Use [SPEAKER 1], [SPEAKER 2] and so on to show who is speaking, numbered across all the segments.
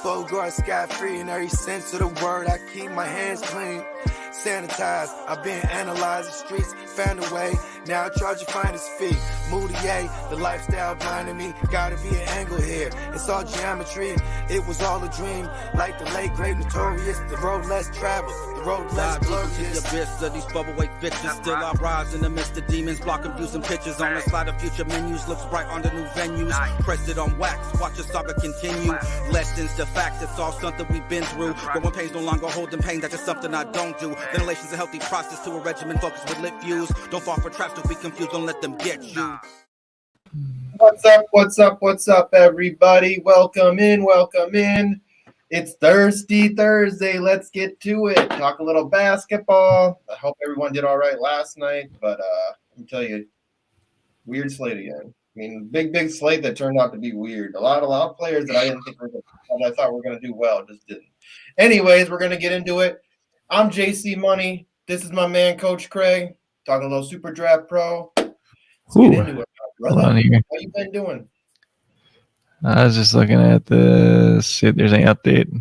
[SPEAKER 1] Bogart scot-free in every sense of the word. I keep my hands clean, sanitized. I've been analyzing streets, found a way. Now I charge you finder's fee. Moutier, the lifestyle blinding me. Gotta be an angle here. It's all geometry. It was all a dream. Like the late great notorious, the road less traveled, the road less glorious.
[SPEAKER 2] The abyss of these bubblegate bitches. Still I rise in the midst of demons, blocking views and pictures. On the slide of future menus, looks bright on the new venues. Press it on wax, watch the saga continue. Lessons to facts, it's all something we've been through. But when pain's no longer holding pain, that's just something I don't do. Ventilation's a healthy process to a regimen focused with lit views. Don't fall for traps, don't be confused, don't let them get you.
[SPEAKER 3] What's up, everybody? Welcome in. It's Thirsty Thursday. Let's get to it. Talk a little basketball. I hope everyone did all right last night, but let me tell you, weird slate again. I mean, big slate that turned out to be weird. A lot of players that I didn't think I thought were going to do well just didn't. Anyways, we're going to get into it. I'm JC Money. This is my man, Coach Craig. Talking a little SuperDraft Pro. Let's get into it, brother. How you been doing?
[SPEAKER 4] I was just looking at see if there's any update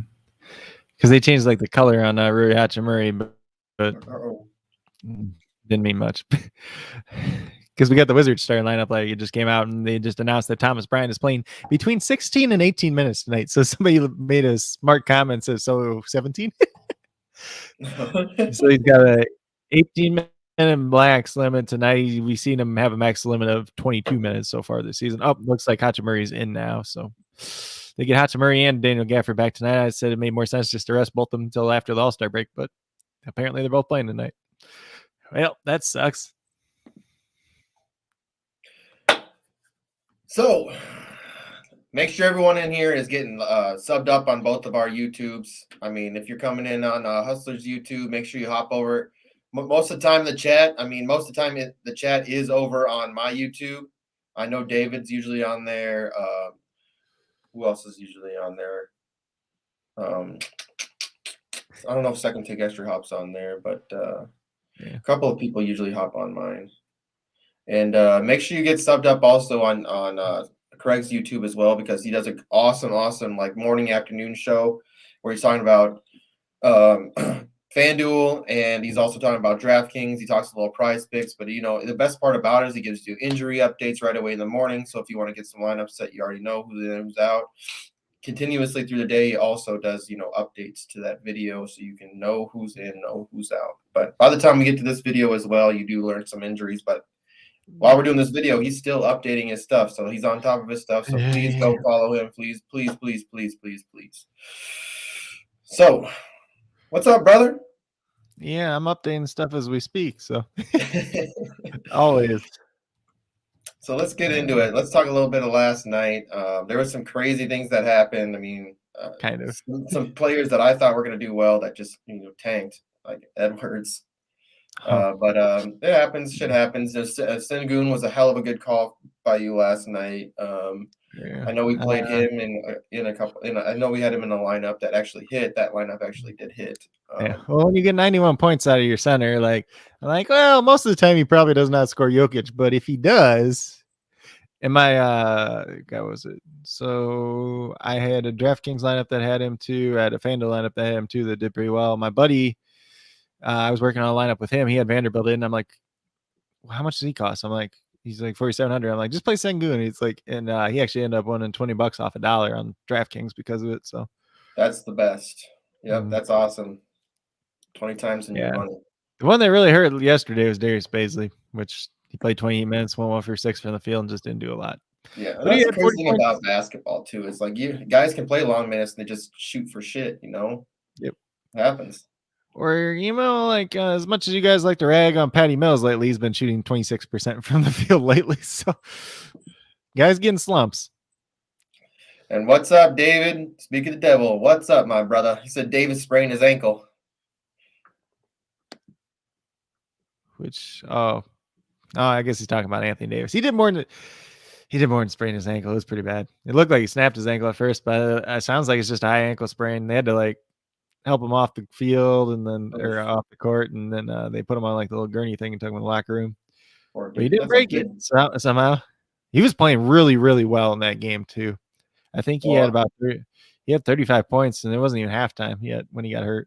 [SPEAKER 4] because they changed like the color on Rui Hachimura, but didn't mean much because we got the Wizards starting lineup. Like it just came out and they just announced that Thomas Bryant is playing between 16 and 18 minutes tonight. So somebody made a smart comment, says so 17. So he's got a 18-minute max limit tonight. We've seen him have a max limit of 22 minutes so far this season. Oh, looks like Hachimura's in now. So they get Hachimura and Daniel Gafford back tonight. I said it made more sense just to rest both of them until after the All-Star break, but apparently they're both playing tonight. Well, that sucks.
[SPEAKER 3] So make sure everyone in here is getting subbed up on both of our YouTubes. I mean, if you're coming in on Hustler's YouTube, make sure you hop over. Most of the time, the chat is over on my YouTube. I know David's usually on there. Who else is usually on there? I don't know if Second Take Extra hops on there, but a couple of people usually hop on mine. And make sure you get subbed up also on Craig's YouTube as well, because he does an awesome like morning afternoon show where he's talking about FanDuel, and he's also talking about DraftKings. He talks a little prize picks, but the best part about it is he gives you injury updates right away in the morning. So if you want to get some lineups set, you already know who's in, who's out. Continuously through the day, he also does updates to that video, so you can know who's in, know who's out. But by the time we get to this video as well, you do learn some injuries. But while we're doing this video, he's still updating his stuff, so he's on top of his stuff. So please go follow him, please. So, what's up, brother?
[SPEAKER 4] Yeah, I'm updating stuff as we speak, so always.
[SPEAKER 3] So let's get into it. Let's talk a little bit of last night. There were some crazy things that happened. I mean,
[SPEAKER 4] kind of
[SPEAKER 3] some players that I thought were going to do well that just tanked, like Edwards. But it happens. Shit happens. Sengun was a hell of a good call by you last night. I know we played him in a couple. I know we had him in a lineup that actually hit. That lineup actually did hit.
[SPEAKER 4] Well, when you get 91 points out of your center, well, most of the time he probably does not score Jokic, but if he does, in my guy was it? So I had a DraftKings lineup that had him too. I had a FanDuel lineup that had him too that did pretty well. My buddy, I was working on a lineup with him. He had Vanderbilt in. I'm like, well, how much does he cost? I'm like, he's like 4,700. I'm like, just play Sengun. He's like, and he actually ended up winning $20 off $1 on DraftKings because of it. So
[SPEAKER 3] that's the best. Yep, that's awesome. 20 times in your money.
[SPEAKER 4] The one that really hurt yesterday was Darius Baisley, which he played 28 minutes, went 1 for 6 from the field, and just didn't do a lot.
[SPEAKER 3] Yeah, that's the crazy thing about basketball too. It's like guys can play long minutes and they just shoot for shit. Yep, it happens.
[SPEAKER 4] Or, as much as you guys like to rag on Patty Mills lately, he's been shooting 26% from the field lately. So, guys getting slumps.
[SPEAKER 3] And what's up, David? Speak of the devil. What's up, my brother? He said David sprained his ankle.
[SPEAKER 4] I guess he's talking about Anthony Davis. He did more than sprain his ankle. It was pretty bad. It looked like he snapped his ankle at first, but it sounds like it's just a high ankle sprain. They had to help him off the field or off the court, and then they put him on the little gurney thing and took him in the locker room. But he didn't break it somehow. He was playing really, really well in that game too. I think he had he had 35 points, and it wasn't even halftime yet when he got hurt.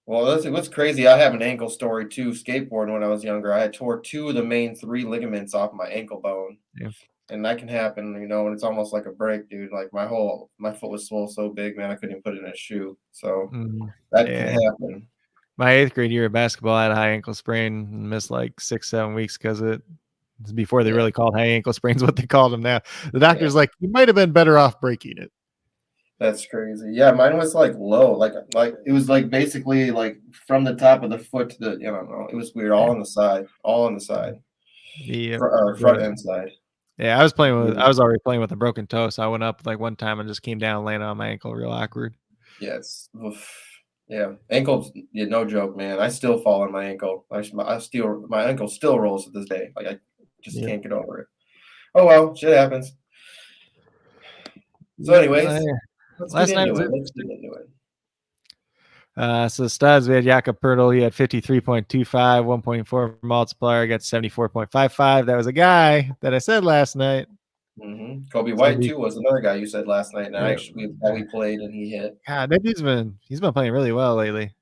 [SPEAKER 3] Well, what's crazy. I have an ankle story too. Skateboarding when I was younger, I had tore 2 of the main 3 ligaments off my ankle bone.
[SPEAKER 4] Yeah.
[SPEAKER 3] And that can happen, when it's almost like a break, dude. Like my foot was swole so big, man, I couldn't even put it in a shoe. So that can happen.
[SPEAKER 4] My 8th grade year of basketball, I had a high ankle sprain and missed like 6-7 weeks because of it. Before they really called high ankle sprains what they called them now. The doctor's like, you might have been better off breaking it.
[SPEAKER 3] That's crazy. Yeah, mine was like low, like it was like basically like from the top of the foot to the, I don't know. It was weird, all on the side.
[SPEAKER 4] The
[SPEAKER 3] front end side.
[SPEAKER 4] Yeah, I was already playing with a broken toe, so I went up like one time and just came down and landed on my ankle real awkward.
[SPEAKER 3] Yeah, ankles, no joke, man. I still fall on my ankle. My ankle still rolls to this day. Like I just can't get over it. Oh well, shit happens. So anyways, let's get into it.
[SPEAKER 4] So the studs, we had Jakob Pertl. He had 53.25, 1.4 multiplier, got 74.55. That was a guy that I said last night.
[SPEAKER 3] Kobe White too was another guy you said last night, and we played and he hit.
[SPEAKER 4] God, that dude's been playing really well lately,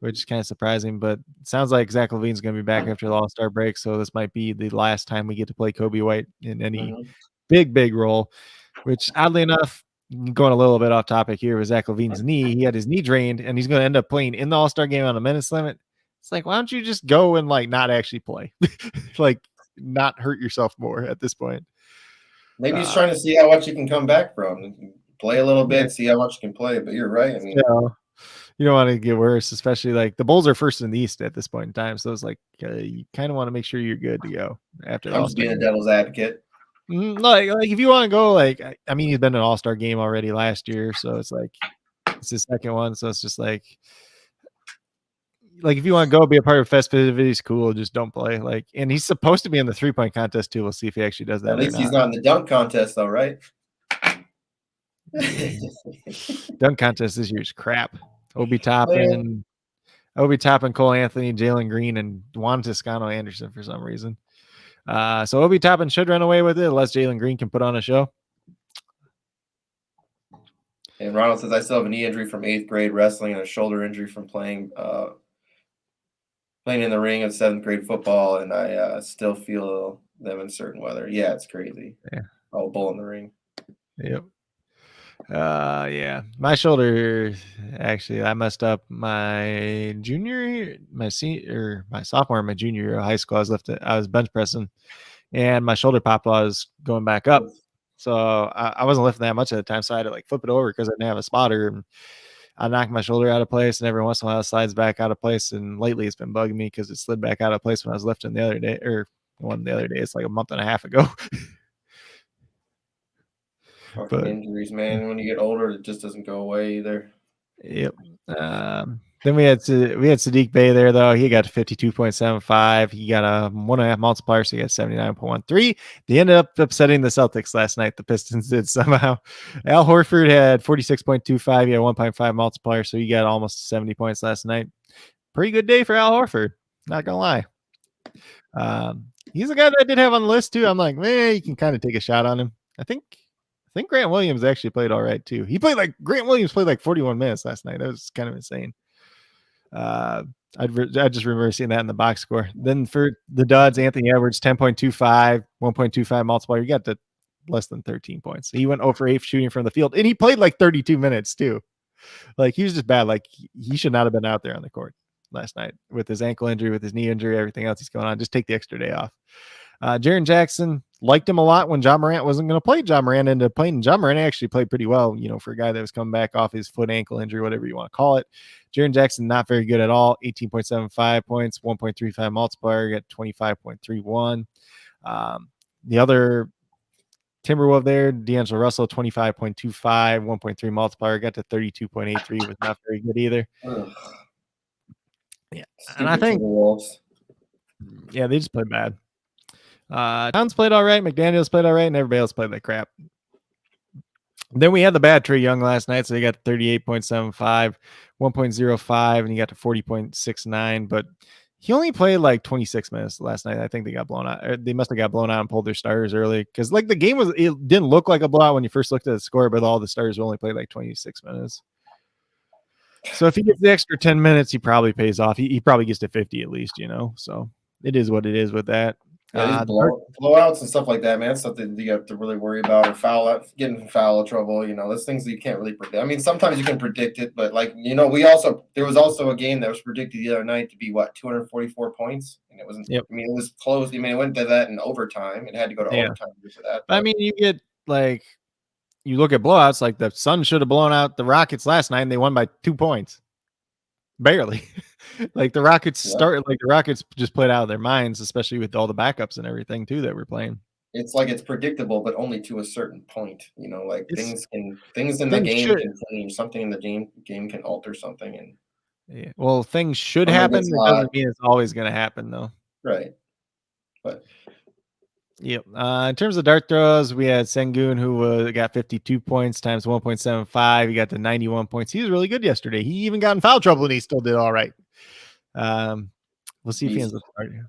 [SPEAKER 4] which is kind of surprising. But it sounds like Zach LaVine's going to be back after the All-Star break, so this might be the last time we get to play Kobe White in any big role. Which, oddly enough, going a little bit off topic here with Zach LaVine's knee, he had his knee drained, and he's going to end up playing in the All-Star game on a minutes limit. It's like, why don't you just go and like not actually play, like not hurt yourself more at this point?
[SPEAKER 3] Maybe he's trying to see how much he can come back from. Play a little bit, see how much you can play. But you're right. I mean,
[SPEAKER 4] you don't want to get worse, especially like the Bulls are first in the East at this point in time. So it's like you kind of want to make sure you're good to go after.
[SPEAKER 3] I'm just being a devil's advocate.
[SPEAKER 4] Like if you want to go, like I mean, he's been in an All-Star game already last year, so it's like it's his second one. So it's just like if you want to go be a part of festivities, cool. Just don't play. Like, and he's supposed to be in the 3-point contest too. We'll see if he actually does that.
[SPEAKER 3] At least he's not in the dunk contest, though, right?
[SPEAKER 4] Dunk contest this year's crap. Obi Toppin, Cole Anthony, Jalen Green, and Juan Toscano Anderson for some reason. So Obi Toppin should run away with it unless Jalen Green can put on a show.
[SPEAKER 3] And Ronald says, I still have a knee injury from 8th grade wrestling and a shoulder injury from playing in the ring of 7th grade football, and I still feel them in certain weather. Yeah, it's crazy.
[SPEAKER 4] Yeah.
[SPEAKER 3] Oh, bull in the ring.
[SPEAKER 4] Yep. Yeah. My shoulder, actually, I messed up my sophomore, my junior year of high school. I was bench pressing, and my shoulder popped while I was going back up. So I wasn't lifting that much at the time, so I had to like flip it over because I didn't have a spotter. And I knocked my shoulder out of place, and every once in a while it slides back out of place. And lately it's been bugging me because it slid back out of place when I was lifting the other day, It's like a month and a half ago.
[SPEAKER 3] But injuries, man. When you get older, it just doesn't go away either.
[SPEAKER 4] Yep. Then we had Sadiq Bey there, though. He got 52.75. He got a 1.5 multiplier, so he got 79.13. They ended up upsetting the Celtics last night. The Pistons did somehow. Al Horford had 46.25. He had 1.5 multiplier, so he got almost 70 points last night. Pretty good day for Al Horford. Not gonna lie. He's a guy that I did have on the list too. I'm like, man, you can kind of take a shot on him. I think Grant Williams actually played all right too. Grant Williams played like 41 minutes last night. That was kind of insane. I just remember seeing that in the box score. Then for the duds, Anthony Edwards, 10.25, 1.25 multiplier. You got to less than 13 points. He went 0 for 8 shooting from the field, and he played like 32 minutes too. Like he was just bad. Like he should not have been out there on the court last night with his ankle injury, with his knee injury, everything else he's going on. Just take the extra day off. Jaren Jackson, liked him a lot when John Morant wasn't going to play. John Morant ended up playing. John Morant actually played pretty well, for a guy that was coming back off his foot, ankle injury, whatever you want to call it. Jaren Jackson, not very good at all. 18.75 points, 1.35 multiplier, got 25.31. The other Timberwolf there, D'Angelo Russell, 25.25, 1.3 multiplier, got to 32.83, was not very good either. Yeah, and I think, they just played bad. Towns played all right, McDaniels played all right, and everybody else played like crap. Then we had the bad Trae Young last night, so he got 38.75, 1.05, and he got to 40.69, but He only played like 26 minutes last night. I think they got blown out. Or they must have got blown out and pulled their starters early because like the game was, it didn't look like a blowout when you first looked at the score, but all the starters only played like 26 minutes. So if he gets the extra 10 minutes, he probably pays off. He probably gets to 50 at least, you know. So it is what it is with that.
[SPEAKER 3] Yeah, these blowouts and stuff like that, man. That's something you have to really worry about, or getting in foul trouble. You know, those things that you can't really predict. I mean, sometimes you can predict it, but like, you know, there was also a game that was predicted the other night to be 244 points, and it wasn't.
[SPEAKER 4] Yep.
[SPEAKER 3] I mean, it was close. I mean, it went to that in overtime. It had to go to overtime for that.
[SPEAKER 4] But I mean, you get like, you look at blowouts, like the Suns should have blown out the Rockets last night, and they won by 2 points, barely. Like the Rockets the Rockets just played out of their minds, especially with all the backups and everything too that we're playing.
[SPEAKER 3] It's like it's predictable, but only to a certain point. You know, like things in the game can change. Something in the game can alter something, and
[SPEAKER 4] yeah. Well, things should happen. It doesn't mean it's always going to happen, though.
[SPEAKER 3] Right. But
[SPEAKER 4] yep. In terms of dart throws, we had Sengun who got 52 points times 1.75. He got to 91 points. He was really good yesterday. He even got in foul trouble and he still did all right. We'll see if he ends up starting.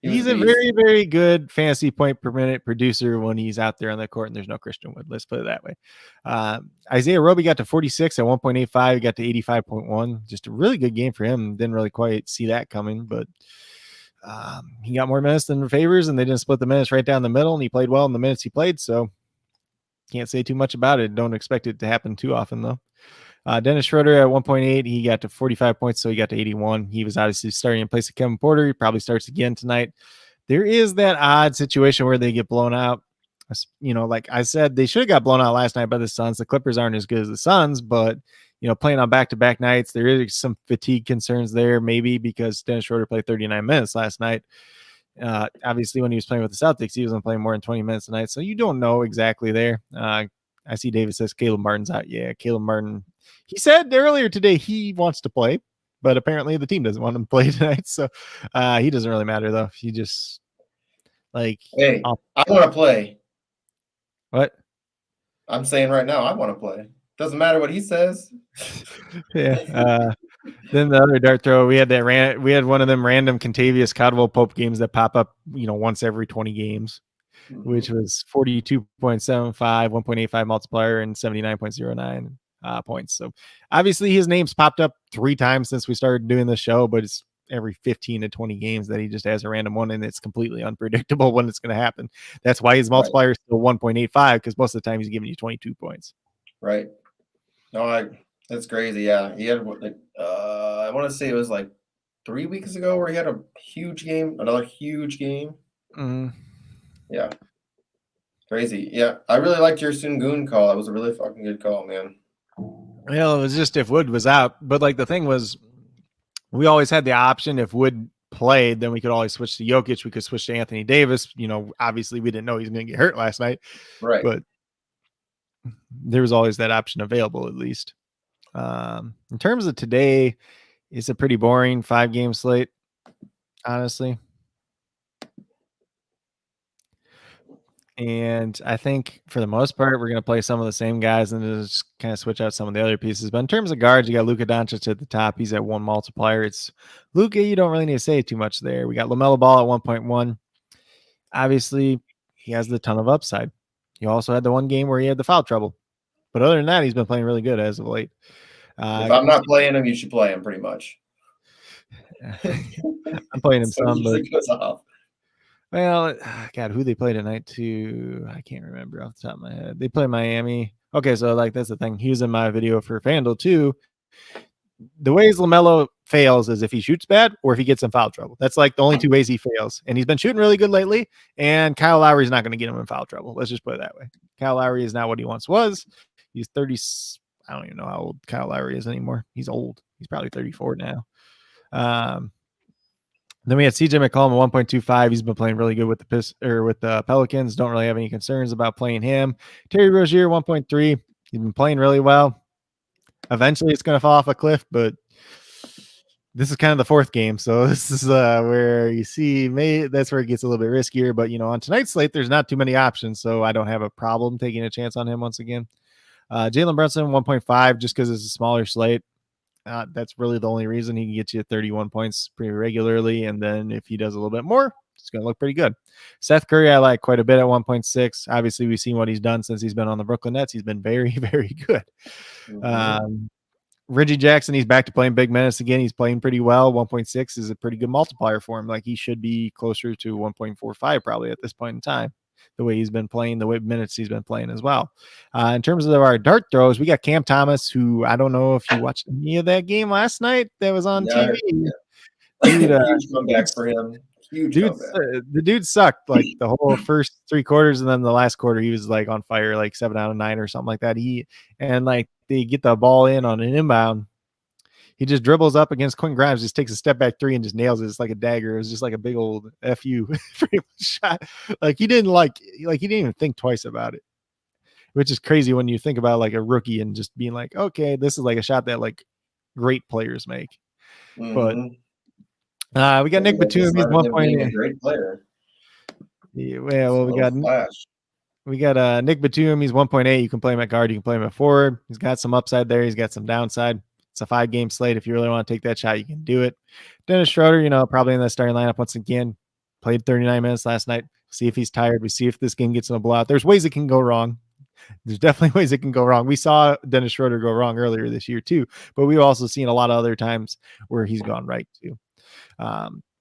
[SPEAKER 4] He's a very, very good fantasy point per minute producer when he's out there on the court and there's no Christian Wood. Let's put it that way. Isaiah Roby got to 46 at 1.85. He got to 85.1. Just a really good game for him. Didn't really quite see that coming, but he got more minutes than Favors, and they didn't split the minutes right down the middle, and he played well in the minutes he played, so can't say too much about it. Don't expect it to happen too often, though. Dennis Schroeder at 1.8, he got to 45 points, so he got to 81. He was obviously starting in place of Kevin Porter. He probably starts again tonight. There is that odd situation where they get blown out. You know, like I said, they should have got blown out last night by the Suns. The Clippers aren't as good as the Suns, but, you know, playing on back-to-back nights, there is some fatigue concerns there, maybe because Dennis Schroeder played 39 minutes last night. Obviously, when he was playing with the Celtics, he wasn't playing more than 20 minutes a night, so you don't know exactly there. I see David says Caleb Martin's out. Yeah, Caleb Martin. He said earlier today he wants to play, but apparently the team doesn't want him to play tonight. So he doesn't really matter, though. He just, like...
[SPEAKER 3] Hey, I want to play.
[SPEAKER 4] What?
[SPEAKER 3] I'm saying right now I want to play. Doesn't matter what he says.
[SPEAKER 4] Yeah. Then the other dart throw, we had one of them random Contavious Caldwell Pope games that pop up, you know, once every 20 games. Which was 42.75, 1.85 multiplier, and 79.09 points. So obviously his name's popped up 3 times since we started doing the show, but it's every 15 to 20 games that he just has a random one, and it's completely unpredictable when it's going to happen. That's why his multiplier is still 1.85, because most of the time he's giving you 22 points.
[SPEAKER 3] Right. No, that's crazy. Yeah. He had, I want to say it was like 3 weeks ago where he had a huge game, another huge game. Yeah. Crazy. Yeah. I really liked your Sengun call. That was a really fucking good call, man.
[SPEAKER 4] Well, it was just if Wood was out. But like the thing was, we always had the option if Wood played, then we could always switch to Jokic. We could switch to Anthony Davis. You know, obviously we didn't know he was going to get hurt last night.
[SPEAKER 3] Right.
[SPEAKER 4] But there was always that option available, at least. In terms of today, it's a pretty boring 5-game slate, honestly. And I think for the most part, we're going to play some of the same guys and just kind of switch out some of the other pieces. But in terms of guards, you got Luka Doncic at the top. He's at 1 multiplier. It's Luka. You don't really need to say too much there. We got LaMelo Ball at 1.1. Obviously, he has the ton of upside. He also had the one game where he had the foul trouble. But other than that, he's been playing really good as of late.
[SPEAKER 3] If I'm not playing him, you should play him pretty much.
[SPEAKER 4] I'm playing him some, but
[SPEAKER 3] goes off.
[SPEAKER 4] Well, God, who they play tonight too? I can't remember off the top of my head. They play Miami. Okay, so like that's the thing. He was in my video for FanDuel too. The ways LaMelo fails is if he shoots bad or if he gets in foul trouble. That's like the only 2 ways he fails. And he's been shooting really good lately. And Kyle Lowry's not going to get him in foul trouble. Let's just put it that way. Kyle Lowry is not what he once was. He's 30. I don't even know how old Kyle Lowry is anymore. He's old. He's probably 34 now. Then we had CJ McCollum at 1.25. He's been playing really good with the Pelicans. Don't really have any concerns about playing him. Terry Rozier 1.3. He's been playing really well. Eventually, it's going to fall off a cliff, but this is kind of the 4th game, so this is where you see that's where it gets a little bit riskier. But you know, on tonight's slate, there's not too many options, so I don't have a problem taking a chance on him once again. Jalen Brunson 1.5 just because it's a smaller slate. That's really the only reason he can get you 31 points pretty regularly. And then if he does a little bit more, it's going to look pretty good. Seth Curry, I like quite a bit at 1.6. Obviously, we've seen what he's done since he's been on the Brooklyn Nets. He's been very, very good. Reggie Jackson, he's back to playing big minutes again. He's playing pretty well. 1.6 is a pretty good multiplier for him. Like, he should be closer to 1.45 probably at this point in time, the way he's been playing, the way minutes he's been playing as well. In terms of our dart throws, we got Cam Thomas, who I don't know if you watched any of that game last night that was on TV.
[SPEAKER 3] Dude, huge comeback for him.
[SPEAKER 4] The dude sucked like the whole first 3 quarters, and then the last quarter he was like on fire, like 7 out of 9 or something like that. They get the ball in on an inbound. He just dribbles up against Quentin Grimes, just takes a step back 3 and just nails it. It's like a dagger. It was just like a big old FU pretty much shot. Like he didn't even think twice about it, which is crazy when you think about like a rookie and just being like, okay, this is like a shot that like great players make. But we got Nick Batum. He's 1.8.
[SPEAKER 3] A great player.
[SPEAKER 4] Yeah, well, we got Nick Batum. He's 1.8. You can play him at guard. You can play him at forward. He's got some upside there. He's got some downside. It's a 5-game slate. If you really want to take that shot, you can do it. Dennis Schroeder, probably in the starting lineup once again. Played 39 minutes last night. See if he's tired. We see if this game gets in a blowout. There's ways it can go wrong. There's definitely ways it can go wrong. We saw Dennis Schroeder go wrong earlier this year too, but we've also seen a lot of other times where he's gone right too.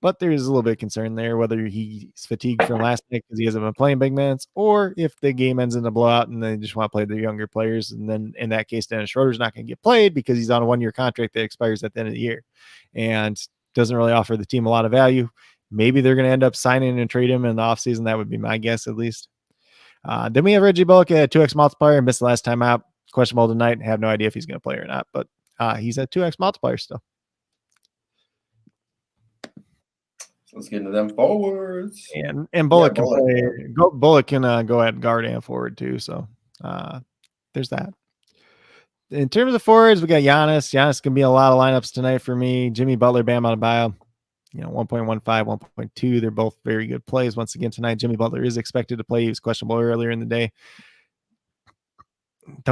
[SPEAKER 4] But there's a little bit of concern there, whether he's fatigued from last night because he hasn't been playing big minutes, or if the game ends in a blowout and they just want to play the younger players. And then in that case, Dennis Schroeder's not going to get played because he's on a 1-year contract that expires at the end of the year and doesn't really offer the team a lot of value. Maybe they're going to end up signing and trade him in the offseason. That would be my guess, at least. Then we have Reggie Bullock at 2x multiplier, missed the last time out. Questionable tonight. Have no idea if he's going to play or not, but he's at 2x multiplier still.
[SPEAKER 3] So let's get into them forwards.
[SPEAKER 4] And Bullock can play. Bullock can go at guard and forward too. So there's that. In terms of forwards, we got Giannis. Giannis can be a lot of lineups tonight for me. Jimmy Butler, Bam Adebayo. 1.15, 1.2. They're both very good plays once again tonight. Jimmy Butler is expected to play. He was questionable earlier in the day. I'm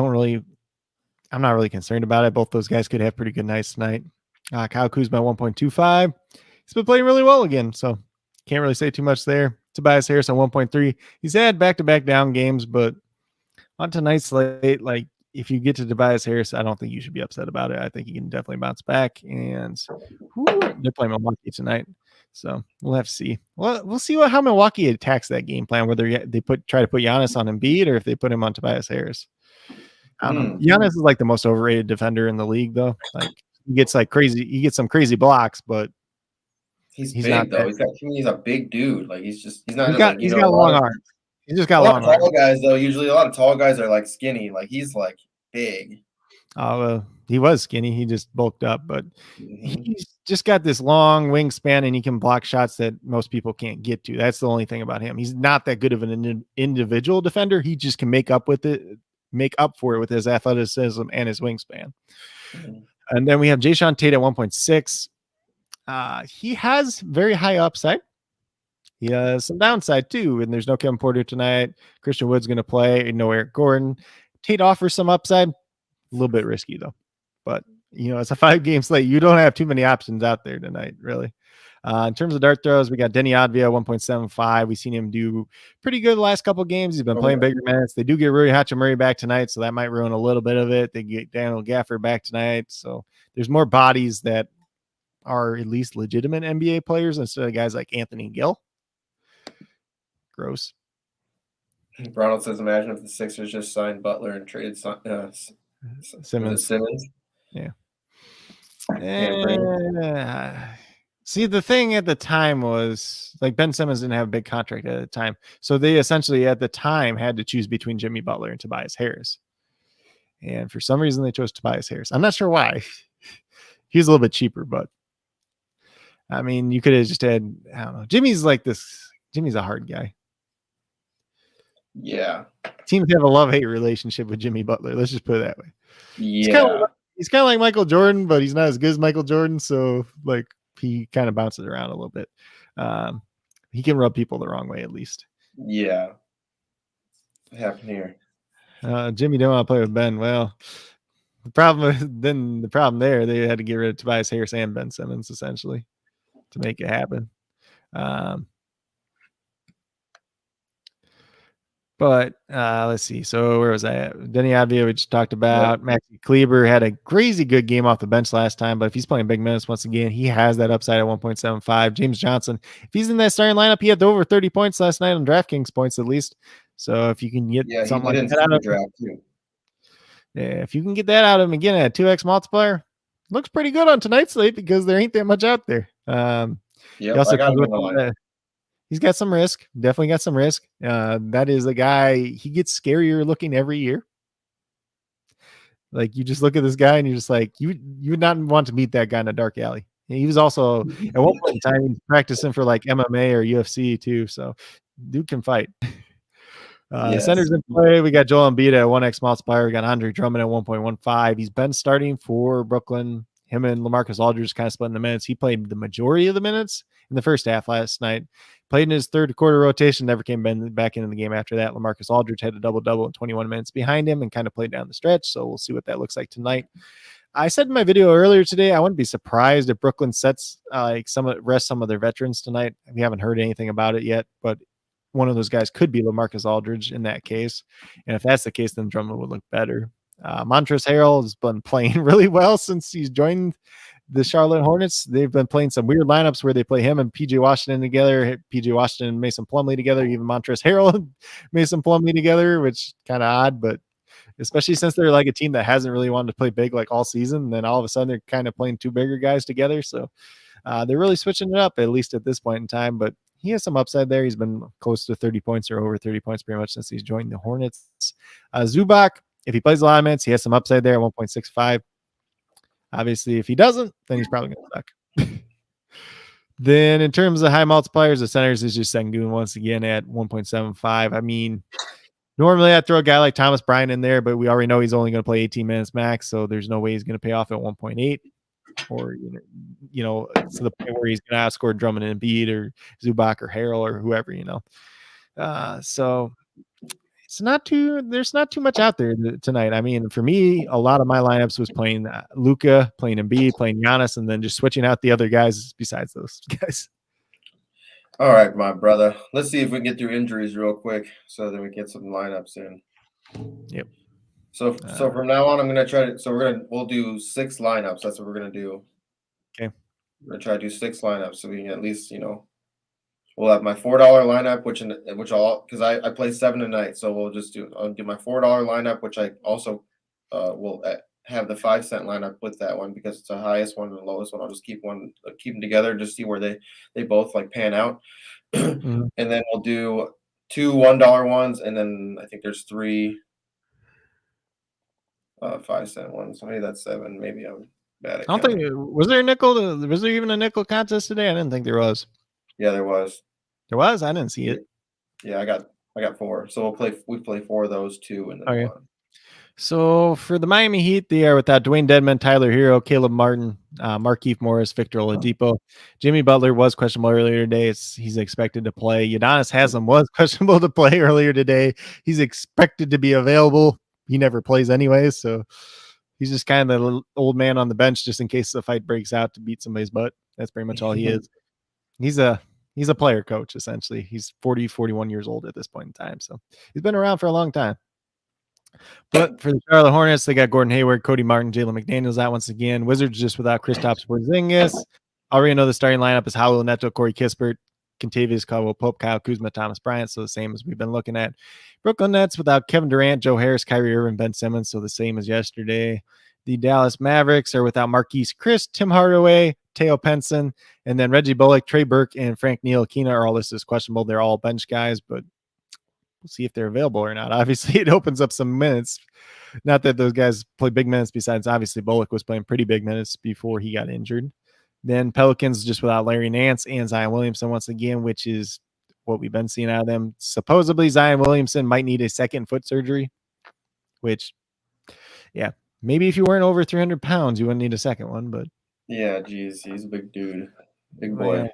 [SPEAKER 4] not really concerned about it. Both those guys could have pretty good nights tonight. Kyle Kuzma 1.25. He's been playing really well again, so can't really say too much there. Tobias Harris on 1.3. He's had back-to-back down games, but on tonight's slate, like if you get to Tobias Harris, I don't think you should be upset about it. I think he can definitely bounce back, and they're playing Milwaukee tonight, so we'll have to see. We'll see how Milwaukee attacks that game plan, whether they try to put Giannis on Embiid or if they put him on Tobias Harris. I don't know. Giannis is like the most overrated defender in the league, though. Like he gets some crazy blocks, but
[SPEAKER 3] he's big not though. He's a big dude. Like he's not.
[SPEAKER 4] He's got long arms. He's just got long arms.
[SPEAKER 3] Tall guys though. Usually a lot of tall guys are like skinny. Like he's like big.
[SPEAKER 4] He was skinny. He just bulked up, but he's just got this long wingspan and he can block shots that most people can't get to. That's the only thing about him. He's not that good of an individual defender. He just can make up for it with his athleticism and his wingspan. And then we have Jayshawn Tate at 1.6. He has very high upside. He has some downside too. And there's no Kevin Porter tonight. Christian Wood's going to play. No Eric Gordon. Tate offers some upside. A little bit risky though. But it's a 5-game slate. You don't have too many options out there tonight, really. In terms of dart throws, we got Denny Advia 1.75. We've seen him do pretty good the last couple of games. He's been playing bigger minutes. They do get Rui Hachimura back tonight, so that might ruin a little bit of it. They get Daniel Gafford back tonight, so there's more bodies that are at least legitimate NBA players instead of guys like Anthony Gill. Gross.
[SPEAKER 3] Ronald says, imagine if the Sixers just signed Butler and traded Simmons.
[SPEAKER 4] Yeah. See, the thing at the time was like Ben Simmons didn't have a big contract at the time. So they essentially at the time had to choose between Jimmy Butler and Tobias Harris. And for some reason they chose Tobias Harris. I'm not sure why. He's a little bit cheaper, but I mean, you could have just had, I don't know. Jimmy's a hard guy.
[SPEAKER 3] Yeah.
[SPEAKER 4] Teams have a love-hate relationship with Jimmy Butler. Let's just put it that way.
[SPEAKER 3] Yeah.
[SPEAKER 4] He's kind of like Michael Jordan, but he's not as good as Michael Jordan. So like he kind of bounces around a little bit. He can rub people the wrong way at least.
[SPEAKER 3] Yeah. What happened here?
[SPEAKER 4] Jimmy don't want to play with Ben. Well, The problem there, they had to get rid of Tobias Harris and Ben Simmons essentially to make it happen. But let's see. So where was I at? Denny Advia, we just talked about. Yep. Maxi Kleber had a crazy good game off the bench last time, but if he's playing big minutes once again, he has that upside at 1.75. James Johnson, if he's in that starting lineup, he had over 30 points last night on DraftKings points at least. So if you can get something like that out of him, if you can get that out of him again at 2x multiplier, looks pretty good on tonight's slate because there ain't that much out there. He's got some risk. Definitely got some risk. That is a guy, he gets scarier looking every year. Like, you just look at this guy and you're just like, you would not want to meet that guy in a dark alley. He was also, at one point in time, practicing for like MMA or UFC too. So dude can fight. Centers in play. We got Joel Embiid at 1x multiplier. We got Andre Drummond at 1.15. He's been starting for Brooklyn. Him and LaMarcus Aldridge kind of splitting the minutes. He played the majority of the minutes in the first half last night. Played in his third quarter rotation, never came back into the game after that. LaMarcus Aldridge had a double-double in 21 minutes behind him and kind of played down the stretch, so we'll see what that looks like tonight. I said in my video earlier today, I wouldn't be surprised if Brooklyn sets rest some of their veterans tonight. We haven't heard anything about it yet, but one of those guys could be LaMarcus Aldridge in that case. And if that's the case, then Drummond would look better. Montrezl Harrell has been playing really well since he's joined the Charlotte Hornets. They've been playing some weird lineups where they play him and PJ Washington together, PJ Washington and Mason Plumlee together, even Montrezl Harrell and Mason Plumlee together, which kind of odd, but especially since they're like a team that hasn't really wanted to play big like all season. And then all of a sudden they're kind of playing two bigger guys together. So they're really switching it up, at least at this point in time, but he has some upside there. He's been close to 30 points or over 30 points pretty much since he's joined the Hornets. Zubac, if he plays a lot of minutes, he has some upside there at 1.65. Obviously, if he doesn't, then he's probably going to suck. Then in terms of high multipliers, the centers is just Sengun once again at 1.75. I mean, normally I'd throw a guy like Thomas Bryant in there, but we already know he's only going to play 18 minutes max, so there's no way he's going to pay off at 1.8 or, you know, to the point where he's going to outscore Drummond and Embiid or Zubac or Harrell or whoever, you know. So there's not too much out there tonight. I mean, for me, a lot of my lineups was playing Luka, playing Embiid, playing Giannis, and then just switching out the other guys besides those guys.
[SPEAKER 3] All right, my brother. Let's see if we can get through injuries real quick so that we get some lineups in.
[SPEAKER 4] Yep.
[SPEAKER 3] So from now on, I'm gonna try to. We'll do 6 lineups. That's what we're gonna do.
[SPEAKER 4] Okay.
[SPEAKER 3] We're gonna try to do 6 lineups so we can at least, you know. We'll have my $4 lineup, which because I play 7 tonight, so I'll do my $4 lineup, which I also will have the 5-cent lineup with that one because it's the highest one and the lowest one. I'll just keep them together, just see where they both like pan out, mm-hmm. And then we'll do 2 $1 ones, and then I think there's 3 5-cent ones. Maybe that's 7. Maybe I'm bad at counting.
[SPEAKER 4] Was there a nickel? Was there even a nickel contest today? I didn't think there was.
[SPEAKER 3] Yeah, there was.
[SPEAKER 4] There was? I didn't see it.
[SPEAKER 3] Yeah, I got 4. So we play 4 of those, 2, and then
[SPEAKER 4] okay.
[SPEAKER 3] 1.
[SPEAKER 4] So for the Miami Heat, they are without Dwayne Dedmon, Tyler Hero, Caleb Martin, Markieff Morris, Victor Oladipo. Jimmy Butler was questionable earlier today. He's expected to play. Udonis Haslem was questionable to play earlier today. He's expected to be available. He never plays anyways, so he's just kind of the old man on the bench just in case the fight breaks out to beat somebody's butt. That's pretty much all he is. He's a player coach, essentially. He's 41 years old at this point in time, so he's been around for a long time. But for the Charlotte Hornets, they got Gordon Hayward, Cody Martin, Jalen McDaniels out once again. Wizards just without Kristaps Porzingis. Already know the starting lineup is Howell Neto, Corey Kispert, Kentavious Caldwell-Pope, Kyle Kuzma, Thomas Bryant, so the same as we've been looking at. Brooklyn Nets without Kevin Durant, Joe Harris, Kyrie Irving, Ben Simmons, so the same as yesterday. The Dallas Mavericks are without Marquise Chriss, Tim Hardaway, Teo Penson, and then Reggie Bullock, Trey Burke, and Frank Ntilikina are all listed as questionable. They're all bench guys, but we'll see if they're available or not. Obviously, it opens up some minutes. Not that those guys play big minutes, besides obviously Bullock was playing pretty big minutes before he got injured. Then Pelicans just without Larry Nance and Zion Williamson once again, which is what we've been seeing out of them. Supposedly, Zion Williamson might need a second foot surgery, which, yeah, maybe if you weren't over 300 pounds, you wouldn't need a second one, but
[SPEAKER 3] yeah, geez, he's a big dude. Big boy.
[SPEAKER 4] Yeah.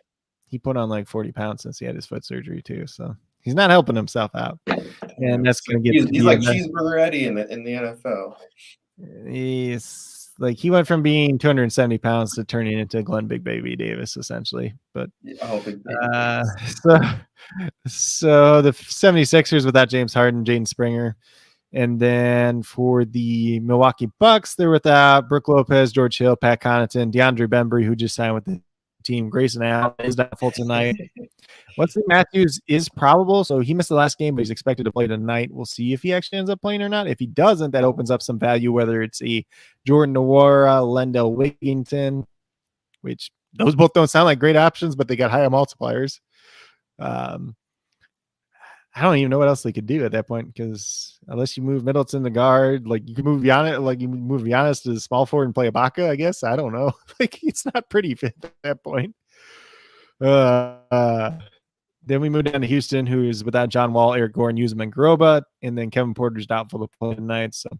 [SPEAKER 4] He put on like 40 pounds since he had his foot surgery too, so he's not helping himself out. And that's going to get
[SPEAKER 3] he's like Cheeseburger Eddie in the NFL.
[SPEAKER 4] he went from being 270 pounds to turning into Glenn Big Baby Davis essentially. But
[SPEAKER 3] I hope it
[SPEAKER 4] so the 76ers without James Harden, Jaden Springer. And then for the Milwaukee Bucks, they're without Brooke Lopez, George Hill, Pat Connaughton, DeAndre Bembry, who just signed with the team. Grayson Allen is doubtful tonight. Wesley Matthews is probable, so he missed the last game, but he's expected to play tonight. We'll see if he actually ends up playing or not. If he doesn't, that opens up some value, whether it's a Jordan Nwora, Lendell Wigginton, which those both don't sound like great options, but they got higher multipliers. I don't even know what else they could do at that point, because unless you move Middleton to guard, like you can move Giannis to small forward and play Ibaka, I guess. I don't know. Like it's not pretty fit at that point. Then we move down to Houston, who is without John Wall, Eric Gordon, Usman Garoba, and then Kevin Porter's doubtful to play tonight. So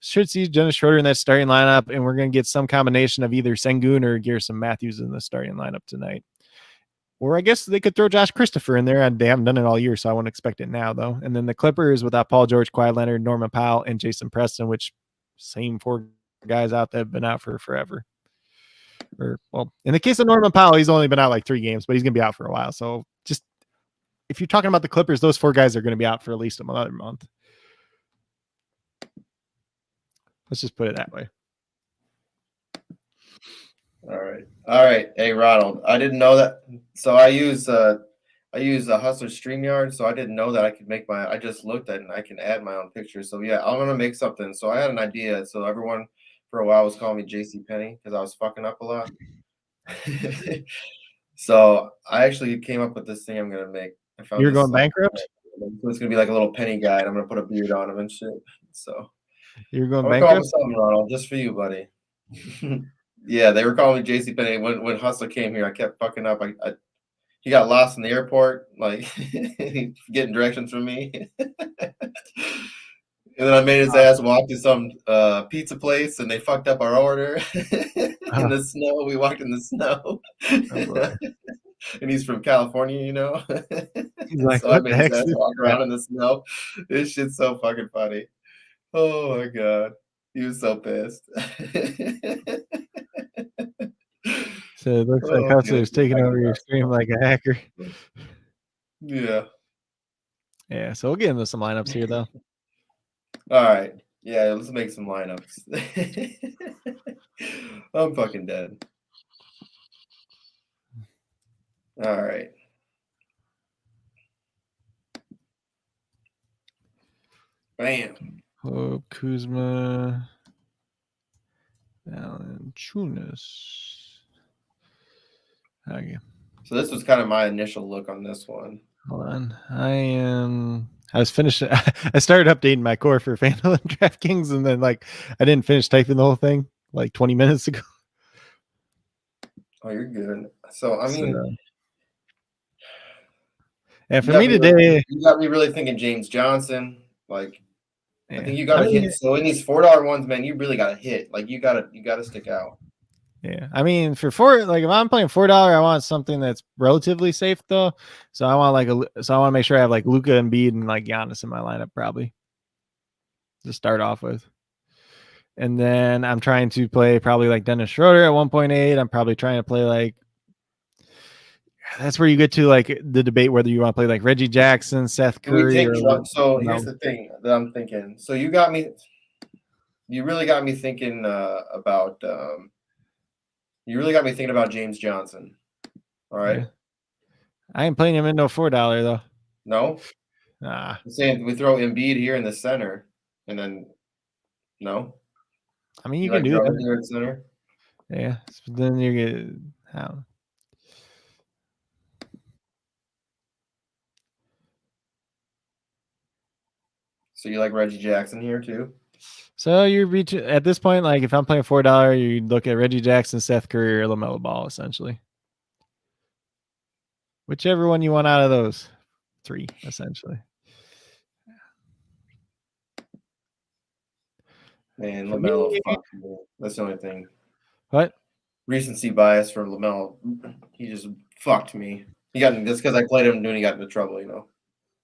[SPEAKER 4] should see Dennis Schroeder in that starting lineup, and we're going to get some combination of either Sengun or Garrison Matthews in the starting lineup tonight. Or I guess they could throw Josh Christopher in there. They haven't done it all year, so I wouldn't expect it now, though. And then the Clippers without Paul George, Kawhi Leonard, Norman Powell, and Jason Preston, which same four guys out that have been out for forever. Or, well, in the case of Norman Powell, he's only been out like 3 games, but he's going to be out for a while. So just if you're talking about the Clippers, those 4 guys are going to be out for at least another month. Let's just put it that way.
[SPEAKER 3] All right. Hey, Ronald, I didn't know that. So I use a Hustler StreamYard, so I didn't know that I could make I just looked at it and I can add my own picture. So yeah, I'm gonna make something. So I had an idea. So everyone for a while was calling me JC Penny because I was fucking up a lot. So I actually came up with this thing I'm gonna make.
[SPEAKER 4] You're going bankrupt?
[SPEAKER 3] It's gonna be like a little penny guy, and I'm gonna put a beard on him and shit. So
[SPEAKER 4] you're going
[SPEAKER 3] I'm
[SPEAKER 4] bankrupt?
[SPEAKER 3] something, Ronald, just for you, buddy. Yeah, they were calling me JC Penny when Hustler came here. I kept fucking up. He got lost in the airport, like getting directions from me. And then I made his ass walk to some pizza place, and they fucked up our order in the snow. We walked in the snow. Oh, and he's from California, you know.
[SPEAKER 4] He's like,
[SPEAKER 3] so I made his ass walk around in the snow. This shit's so fucking funny. Oh my god, he was so pissed.
[SPEAKER 4] So it looks like Hustler's taking over your stream like a hacker.
[SPEAKER 3] Yeah.
[SPEAKER 4] Yeah, so we'll get into some lineups here, though.
[SPEAKER 3] All right. Yeah, let's make some lineups. I'm fucking dead. All right. Bam.
[SPEAKER 4] Oh, Kuzma. Valanciunas. Okay.
[SPEAKER 3] So this was kind of my initial look on this one.
[SPEAKER 4] Hold on. I was finishing. I started updating my core for FanDuel and DraftKings, and then I didn't finish typing the whole thing like 20 minutes ago.
[SPEAKER 3] Oh, you're good. So I mean,
[SPEAKER 4] and for me today,
[SPEAKER 3] you got me really thinking James Johnson. Like,
[SPEAKER 4] yeah.
[SPEAKER 3] I think you got to hit. So in these $4 ones, man, you really got to hit. Like, you got to stick out.
[SPEAKER 4] Yeah, I mean, for $4, like if I'm playing $4, I want something that's relatively safe though. So I want I want to make sure I have like Luka, Embiid, and like Giannis in my lineup probably to start off with. And then I'm trying to play probably like Dennis Schroeder at 1.8. I'm probably trying to play that's where you get to like the debate whether you want to play like Reggie Jackson, Seth Curry.
[SPEAKER 3] Here's the thing that I'm thinking. So you really got me thinking about. You really got me thinking about James Johnson. All right. Yeah.
[SPEAKER 4] I ain't playing him in no $4 though.
[SPEAKER 3] No.
[SPEAKER 4] Nah.
[SPEAKER 3] I'm saying we throw Embiid here in the center, and then no.
[SPEAKER 4] I mean, you can do that
[SPEAKER 3] here in center.
[SPEAKER 4] Yeah. So then you get how.
[SPEAKER 3] So you like Reggie Jackson here too?
[SPEAKER 4] So you're reaching at this point, like if I'm playing $4, you look at Reggie Jackson, Seth Curry, or LaMelo Ball, essentially. Whichever one you want out of those 3, essentially.
[SPEAKER 3] Man, LaMelo fucked me. That's the only thing.
[SPEAKER 4] What?
[SPEAKER 3] Recency bias for LaMelo. He just fucked me. He got just because I played him when he got into trouble, you know.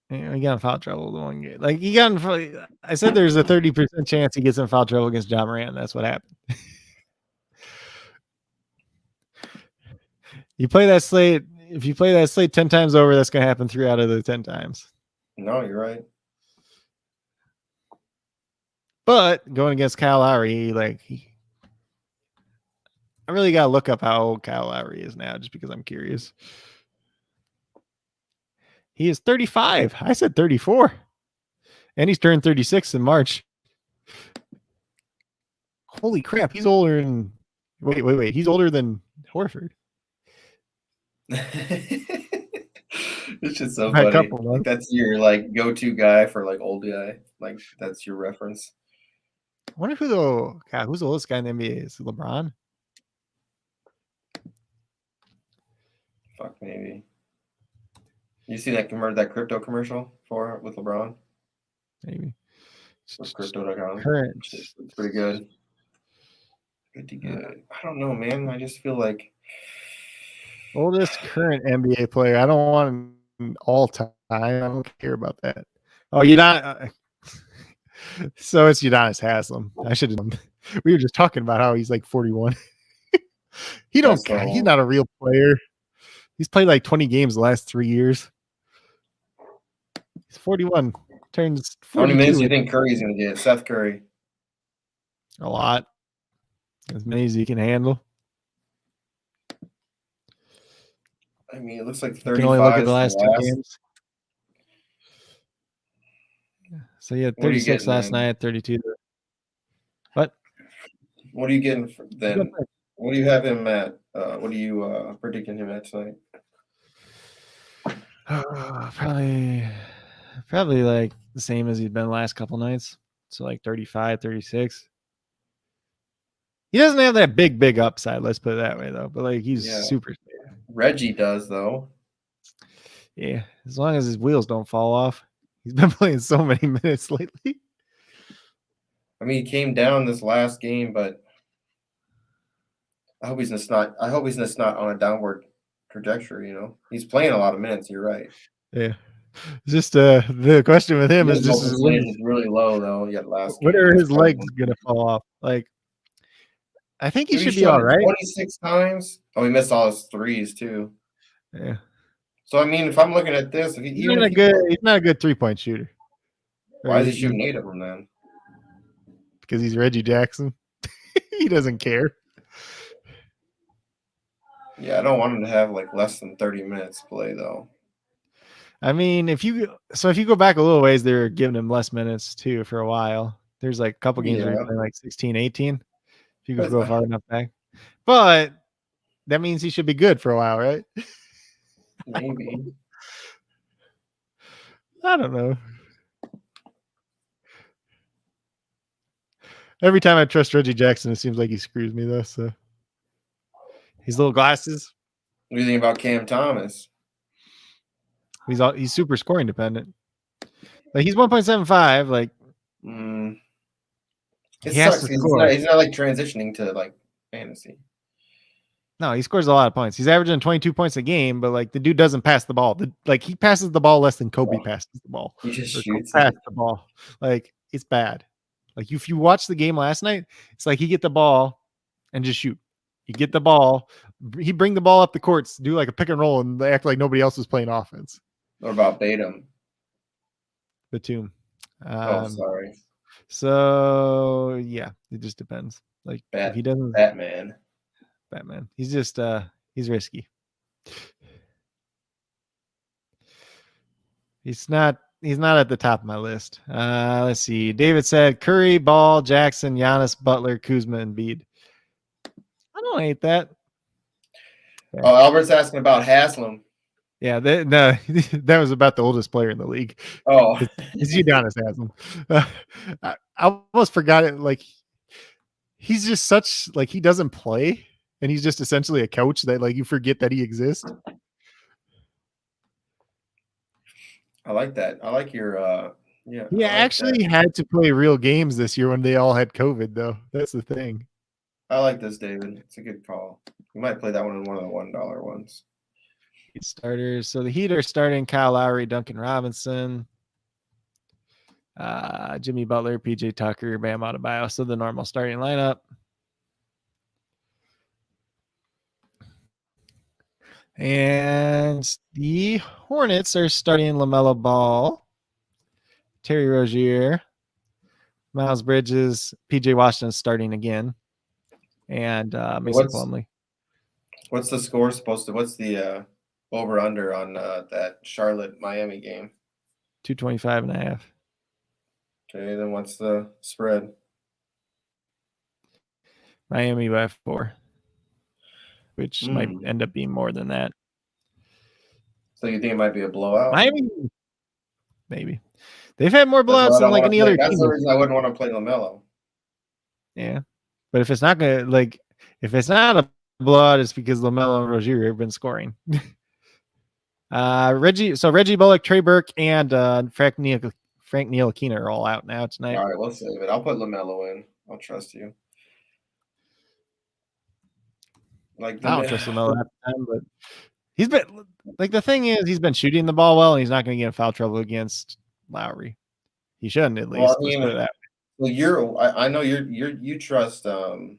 [SPEAKER 4] He got in foul trouble the one game. Like he got in. I said there's a 30% chance he gets in foul trouble against John Moran. That's what happened. You play that slate. If you play that slate 10 times over, that's going to happen 3 out of the 10 times.
[SPEAKER 3] No, you're right.
[SPEAKER 4] But going against Kyle Lowry, I really got to look up how old Kyle Lowry is now, just because I'm curious. He is 35. I said 34. And he's turned 36 in March. Holy crap. He's older than... Wait. He's older than Horford.
[SPEAKER 3] It's just so
[SPEAKER 4] By a
[SPEAKER 3] funny.
[SPEAKER 4] couple
[SPEAKER 3] Like, that's your like go-to guy for like old guy. Like that's your reference.
[SPEAKER 4] I wonder who's the oldest guy in the NBA? Is it LeBron?
[SPEAKER 3] Fuck, maybe. You see that crypto commercial with LeBron?
[SPEAKER 4] Maybe.
[SPEAKER 3] With crypto.com.
[SPEAKER 4] Current.
[SPEAKER 3] It's pretty good. Pretty good. I don't know, man. I just feel like
[SPEAKER 4] Oldest current NBA player. I don't want an all time. I don't care about that. Oh, so it's Udonis Haslem. I should have. We were just talking about how he's like 41. He's not a real player. He's played like 20 games the last 3 years. He's 41. Turns 42.
[SPEAKER 3] How many minutes do you think Curry's going to get? Seth Curry.
[SPEAKER 4] A lot. As many as he can handle.
[SPEAKER 3] I mean, it looks like 35.
[SPEAKER 4] You can only look at the last 2 games. So he had 36 last night, 32. What
[SPEAKER 3] are you getting then? What do you have him at? What are you predicting him at tonight?
[SPEAKER 4] Probably like the same as he's been the last couple nights. So like 35, 36. He doesn't have that big upside, let's put it that way though. But like he's super.
[SPEAKER 3] Reggie does though.
[SPEAKER 4] Yeah, as long as his wheels don't fall off. He's been playing so many minutes lately.
[SPEAKER 3] I mean, he came down this last game, but I hope he's just not on a downward trajectory. You know, he's playing a lot of minutes. You're right.
[SPEAKER 4] Yeah, just the question with him is just
[SPEAKER 3] is really low though. Yeah, last.
[SPEAKER 4] When are his legs gonna fall off? Like, I think he should be all right.
[SPEAKER 3] 26 times. Oh, he missed all his threes too.
[SPEAKER 4] Yeah.
[SPEAKER 3] So I mean, if I'm looking at this,
[SPEAKER 4] he's not a good 3-point shooter.
[SPEAKER 3] Why is he shooting 8 of them then?
[SPEAKER 4] Because he's Reggie Jackson. He doesn't care.
[SPEAKER 3] Yeah, I don't want him to have like less than 30 minutes play though.
[SPEAKER 4] I mean, if you go back a little ways, they were giving him less minutes too for a while. There's like a couple games where he's playing like 16, 18. If you could go far enough back. But that means he should be good for a while, right?
[SPEAKER 3] Maybe.
[SPEAKER 4] I don't know. Every time I trust Reggie Jackson, it seems like he screws me though. So his little glasses.
[SPEAKER 3] What do you think about Cam Thomas?
[SPEAKER 4] He's super scoring dependent. Like he's 1.75. Like
[SPEAKER 3] it sucks. He's not like transitioning to like fantasy.
[SPEAKER 4] No, he scores a lot of points. He's averaging 22 points a game, but like the dude doesn't pass the ball. He passes the ball less than Kobe passes the ball.
[SPEAKER 3] He just shoots
[SPEAKER 4] the ball. Like it's bad. Like if you watch the game last night, it's like he get the ball and just shoot. You get the ball, he bring the ball up the courts, do like a pick and roll, and they act like nobody else was playing offense.
[SPEAKER 3] What about Batum?
[SPEAKER 4] Batum.
[SPEAKER 3] Sorry.
[SPEAKER 4] So yeah, it just depends. Like if he doesn't
[SPEAKER 3] Batman.
[SPEAKER 4] He's just he's risky. He's not at the top of my list. Let's see. David said Curry, Ball, Jackson, Giannis, Butler, Kuzma, and Embiid. I don't hate that.
[SPEAKER 3] Yeah. Oh, Albert's asking about Haslem.
[SPEAKER 4] Yeah, that was about the oldest player in the league.
[SPEAKER 3] Oh,
[SPEAKER 4] it's Udonis Haslem. I almost forgot it. Like he's just such like he doesn't play, and he's just essentially a coach that like you forget that he exists.
[SPEAKER 3] I like that. I like your yeah.
[SPEAKER 4] He actually had to play real games this year when they all had COVID, though. That's the thing.
[SPEAKER 3] I like this, David. It's a good call. You might play that one in one of the $1 ones.
[SPEAKER 4] Heat starters. So the Heat are starting Kyle Lowry, Duncan Robinson, Jimmy Butler, PJ Tucker, Bam Adebayo. So the normal starting lineup. And the Hornets are starting LaMelo Ball, Terry Rozier, Miles Bridges, PJ Washington starting again, and Mason Plumlee.
[SPEAKER 3] What's the score supposed to? What's the over under on that Charlotte Miami game?
[SPEAKER 4] 225.5.
[SPEAKER 3] Okay, then what's the spread?
[SPEAKER 4] Miami by 4, which might end up being more than that.
[SPEAKER 3] So you think it might be a blowout?
[SPEAKER 4] Miami, maybe. They've had more blowouts than like any other team.
[SPEAKER 3] That's the reason I wouldn't want to play LaMelo.
[SPEAKER 4] Yeah, but if it's not gonna if it's not a blowout, it's because LaMelo and Rozier have been scoring. Reggie Bullock, Trey Burke, and Frank Ntilikina are all out now tonight.
[SPEAKER 3] All right, we'll save it. I'll put LaMelo in. I'll trust you.
[SPEAKER 4] I don't trust LaMelo half the time, but he's been the thing is he's been shooting the ball well, and he's not going to get in foul trouble against Lowry. He shouldn't, at least.
[SPEAKER 3] Well, I mean, I know you trust where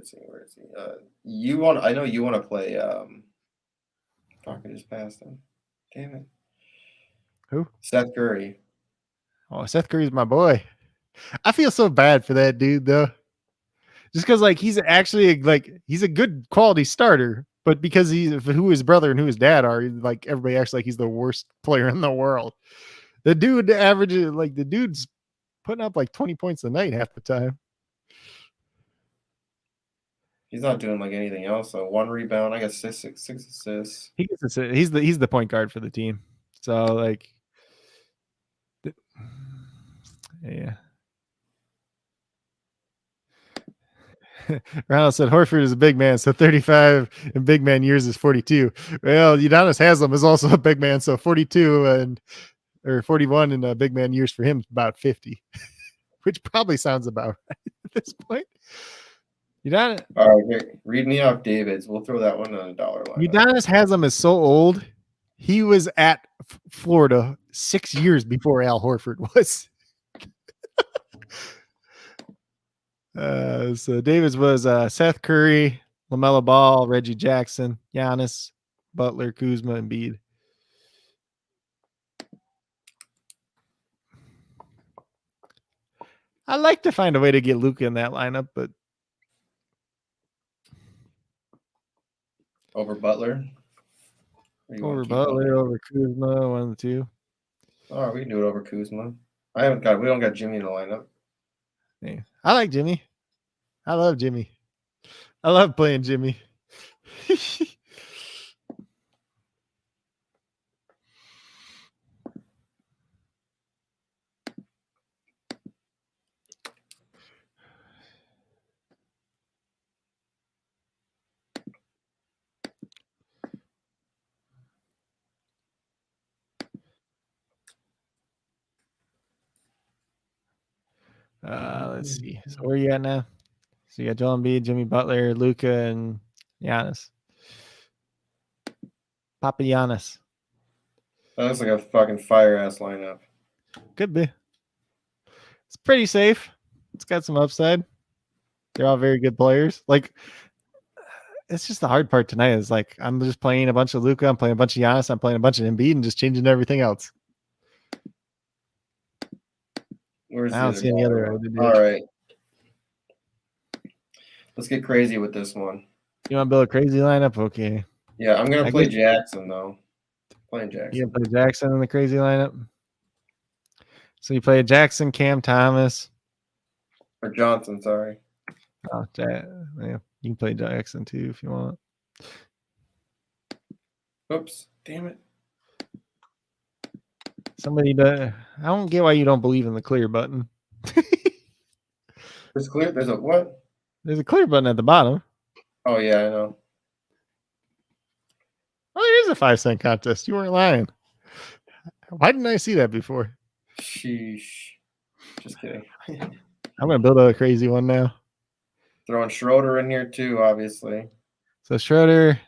[SPEAKER 3] is he? I know you want to play fuck, I just passed him. Damn it.
[SPEAKER 4] Who?
[SPEAKER 3] Seth Curry.
[SPEAKER 4] Oh, Seth Curry's my boy. I feel so bad for that dude though. Just because he's actually he's a good quality starter, but because he's who his brother and who his dad are, everybody acts like he's the worst player in the world. The dude averages the dude's putting up 20 points a night half the time.
[SPEAKER 3] He's not doing anything else. So 1 rebound, I guess six assists.
[SPEAKER 4] He's the point guard for the team. So yeah. Ronald said Horford is a big man, so 35 in big man years is 42. Well, Udonis Haslem is also a big man, so 42 or 41 in big man years for him is about 50, which probably sounds about right at this point. All
[SPEAKER 3] right, read me off David's. We'll throw that one on a dollar line.
[SPEAKER 4] Udonis Haslem is so old. He was at Florida 6 years before Al Horford was. So David's was Seth Curry, LaMelo Ball, Reggie Jackson, Giannis, Butler, Kuzma, and Embiid. I'd like to find a way to get Luka in that lineup, but
[SPEAKER 3] over Butler?
[SPEAKER 4] Over Butler, over Kuzma, one of the two.
[SPEAKER 3] All right, we can do it over Kuzma. We don't got Jimmy in the lineup.
[SPEAKER 4] Yeah. I like Jimmy. I love Jimmy. I love playing Jimmy. Let's see. So where are you at now? So you got Joel Embiid, Jimmy Butler, Luka, and Giannis. Papa Giannis.
[SPEAKER 3] That looks like a fucking fire-ass lineup.
[SPEAKER 4] Could be. It's pretty safe. It's got some upside. They're all very good players. It's just the hard part tonight is I'm just playing a bunch of Luka, I'm playing a bunch of Giannis, I'm playing a bunch of Embiid, and just changing everything else.
[SPEAKER 3] I
[SPEAKER 4] don't see any other.
[SPEAKER 3] All right. Let's get crazy with this one.
[SPEAKER 4] You want to build a crazy lineup? Okay.
[SPEAKER 3] Yeah, I'm going to play Jackson, though. Playing Jackson.
[SPEAKER 4] You play Jackson in the crazy lineup? So you play Jackson, Cam Thomas.
[SPEAKER 3] Or Johnson, sorry.
[SPEAKER 4] Oh, yeah, you can play Jackson, too, if you want.
[SPEAKER 3] Oops. Damn it.
[SPEAKER 4] I don't get why you don't believe in the clear button.
[SPEAKER 3] There's clear. There's a what?
[SPEAKER 4] There's a clear button at the bottom.
[SPEAKER 3] Oh, yeah, I know.
[SPEAKER 4] Oh, there is a 5-cent contest. You weren't lying. Why didn't I see that before?
[SPEAKER 3] Sheesh. Just kidding.
[SPEAKER 4] I'm going to build a crazy one now.
[SPEAKER 3] Throwing Schroeder in here, too, obviously.
[SPEAKER 4] So Schroeder,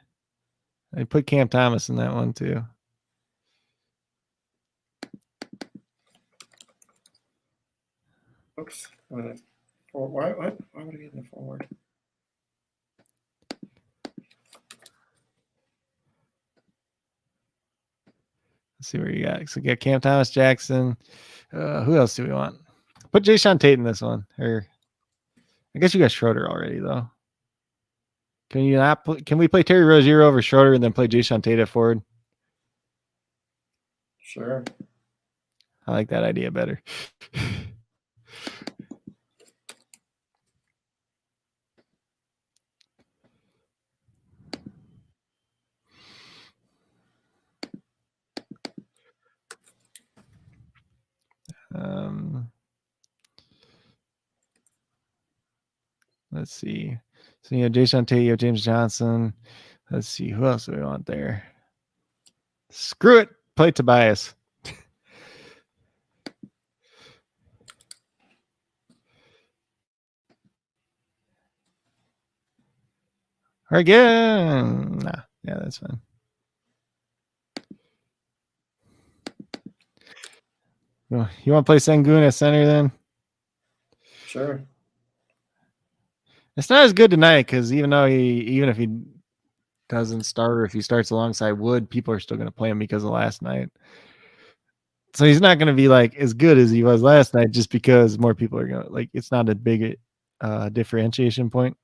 [SPEAKER 4] I put Cam Thomas in that one too.
[SPEAKER 3] Oops. Why would I get in the forward?
[SPEAKER 4] Let's see where you got. So we got Cam Thomas, Jackson. Who else do we want? Put Jayshawn Tate in this one. Or I guess you got Schroeder already though. Can you not? Can we play Terry Rozier over Schroeder and then play Jayshawn Tate at forward?
[SPEAKER 3] Sure.
[SPEAKER 4] I like that idea better. Let's see. So you have Jayshawn Tate, you have James Johnson. Let's see. Who else do we want there? Screw it. Play Tobias. Or again. Nah. Yeah, that's fine. You want to play Sengun at center then?
[SPEAKER 3] Sure.
[SPEAKER 4] It's not as good tonight because even if he doesn't start or if he starts alongside Wood, people are still going to play him because of last night. So he's not going to be like as good as he was last night just because more people are going to like. It's not a big differentiation point.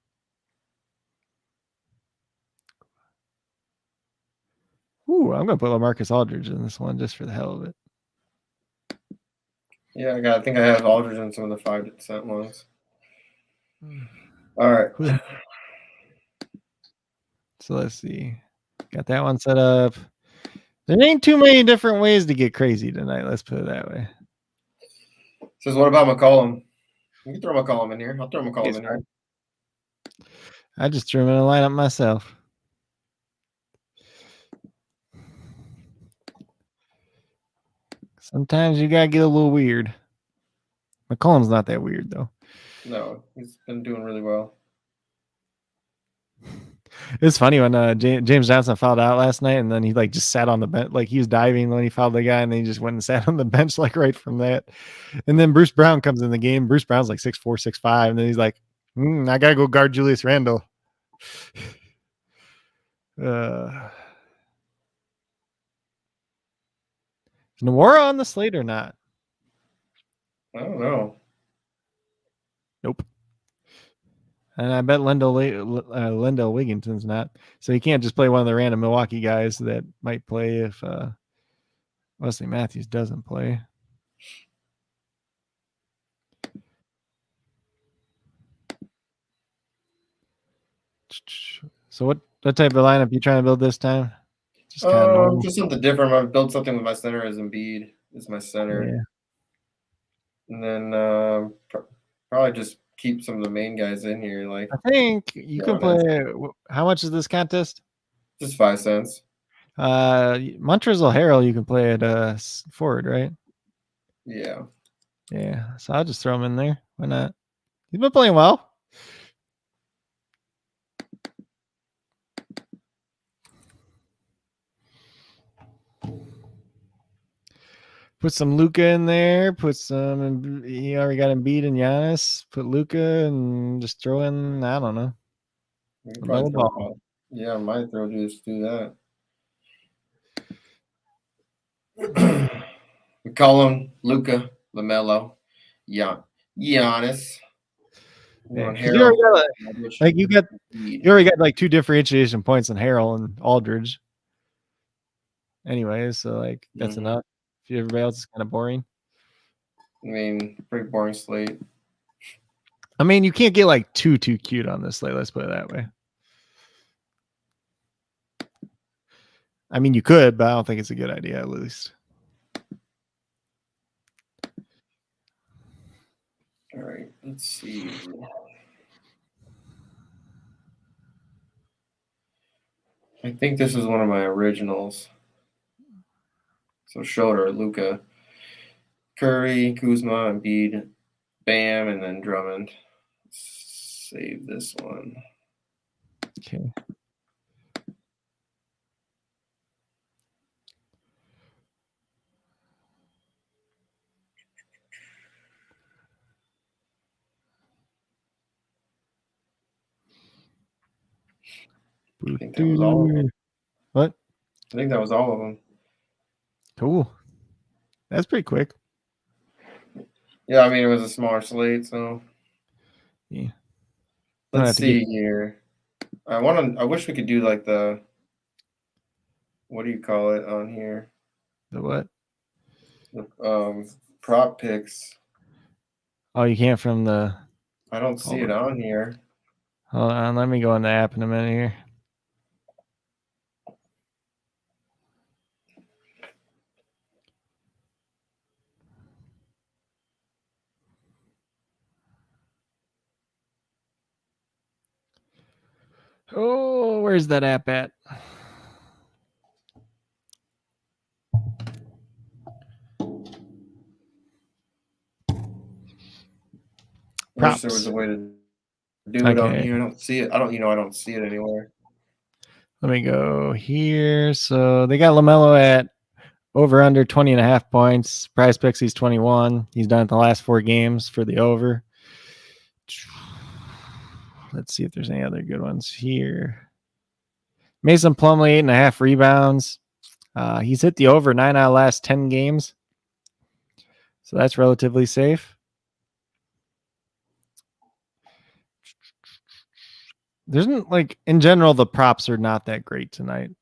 [SPEAKER 4] Ooh, I'm going to put LaMarcus Aldridge in this one just for the hell of it.
[SPEAKER 3] Yeah, I think I have Aldridge in some of the 5% ones. All right.
[SPEAKER 4] So let's see. Got that one set up. There ain't too many different ways to get crazy tonight. Let's put it that way.
[SPEAKER 3] Says, what about McCollum? You can throw McCollum in here. I'll throw McCollum in here.
[SPEAKER 4] I just threw him in a lineup myself. Sometimes you gotta get a little weird. McCollum's not that weird though.
[SPEAKER 3] No, he's been doing really well.
[SPEAKER 4] It's funny when James Johnson fouled out last night, and then he like just sat on the bench, like he was diving when he fouled the guy, and then he just went and sat on the bench like right from that. And then Bruce Brown comes in the game. Bruce Brown's like 6'4", 6'5", and then he's like, "I gotta go guard Julius Randle." Is Nwora on the slate or not?
[SPEAKER 3] I don't know.
[SPEAKER 4] Nope. And I bet Lendell Wigginton's not. So he can't just play one of the random Milwaukee guys that might play if Wesley Matthews doesn't play. So what type of lineup you trying to build this time?
[SPEAKER 3] Just something different. I've built something with my center as Embiid is my center. Yeah. And then probably just keep some of the main guys in here. Like
[SPEAKER 4] I think you can play. How much is this contest?
[SPEAKER 3] Just 5 cents.
[SPEAKER 4] Montrezl Harrell you can play at forward, right?
[SPEAKER 3] Yeah.
[SPEAKER 4] Yeah. So I'll just throw him in there. Why not? He's been playing well. Put some Luka in there. Put some. He already got Embiid and Giannis. Put Luka and just throw in. I don't know.
[SPEAKER 3] Yeah, I might just do that. We call him Luka, LaMelo, Giannis.
[SPEAKER 4] Yeah, you already got like 2 differentiation points in Harrell and Aldridge. Anyways, so like that's enough. If everybody else is kind of boring.
[SPEAKER 3] I mean, pretty boring slate.
[SPEAKER 4] I mean, you can't get like too cute on this slate. Let's put it that way. I mean, you could, but I don't think it's a good idea, at least.
[SPEAKER 3] All right, let's see. I think this is one of my originals. So Schroeder, Luka, Curry, Kuzma, Embiid, Bam, and then Drummond. Save this one.
[SPEAKER 4] Okay.
[SPEAKER 3] I think that was all of them.
[SPEAKER 4] What?
[SPEAKER 3] I think that was all of them.
[SPEAKER 4] Cool. That's pretty quick.
[SPEAKER 3] Yeah, I mean, it was a smaller slate, so.
[SPEAKER 4] Yeah.
[SPEAKER 3] Let's see here. I wish we could do like the, what do you call it on here?
[SPEAKER 4] The what?
[SPEAKER 3] The prop picks.
[SPEAKER 4] Oh, you can't from the.
[SPEAKER 3] I don't see it on here.
[SPEAKER 4] Hold on, let me go in the app in a minute here. Oh, where's that app at?
[SPEAKER 3] I wish there was a way to do it on here. I don't see it. I don't see it anywhere.
[SPEAKER 4] Let me go here. So they got LaMelo at over under 20.5 points. Prize picks, he's 21. He's done it the last 4 games for the over. Let's see if there's any other good ones here. Mason Plumlee, 8.5 rebounds. He's hit the over 9 out of the last 10 games. So that's relatively safe. There's like, in general, the props are not that great tonight.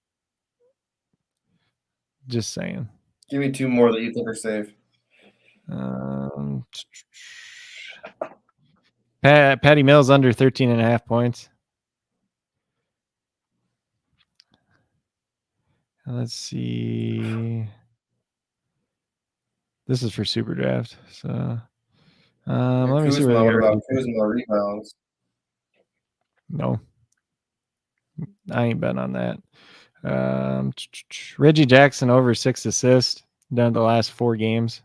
[SPEAKER 4] Just saying.
[SPEAKER 3] Give me 2 more that you think are safe.
[SPEAKER 4] Patty Mills under 13.5 points. Let's see. This is for SuperDraft. So let me see
[SPEAKER 3] what about Kuzma rebounds?
[SPEAKER 4] No. I ain't betting on that. Reggie Jackson over 6 assists done the last 4 games.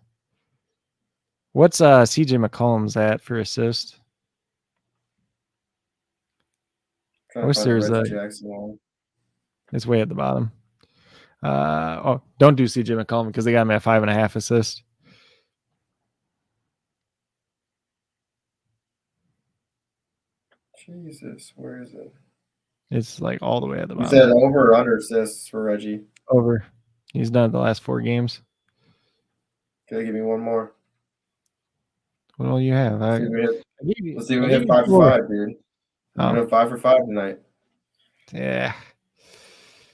[SPEAKER 4] What's CJ McCollum's at for assist? I wish there's a. It's way at the bottom. Don't do CJ McCollum because they got him at 5.5 assists.
[SPEAKER 3] Jesus, where is it?
[SPEAKER 4] It's like all the way at the bottom.
[SPEAKER 3] You said over or under assists for Reggie?
[SPEAKER 4] Over. He's done the last 4 games.
[SPEAKER 3] Okay, give me 1 more.
[SPEAKER 4] What all you have?
[SPEAKER 3] Let's see if we hit 5 for 5, dude. We're doing 5 for 5 tonight.
[SPEAKER 4] Yeah.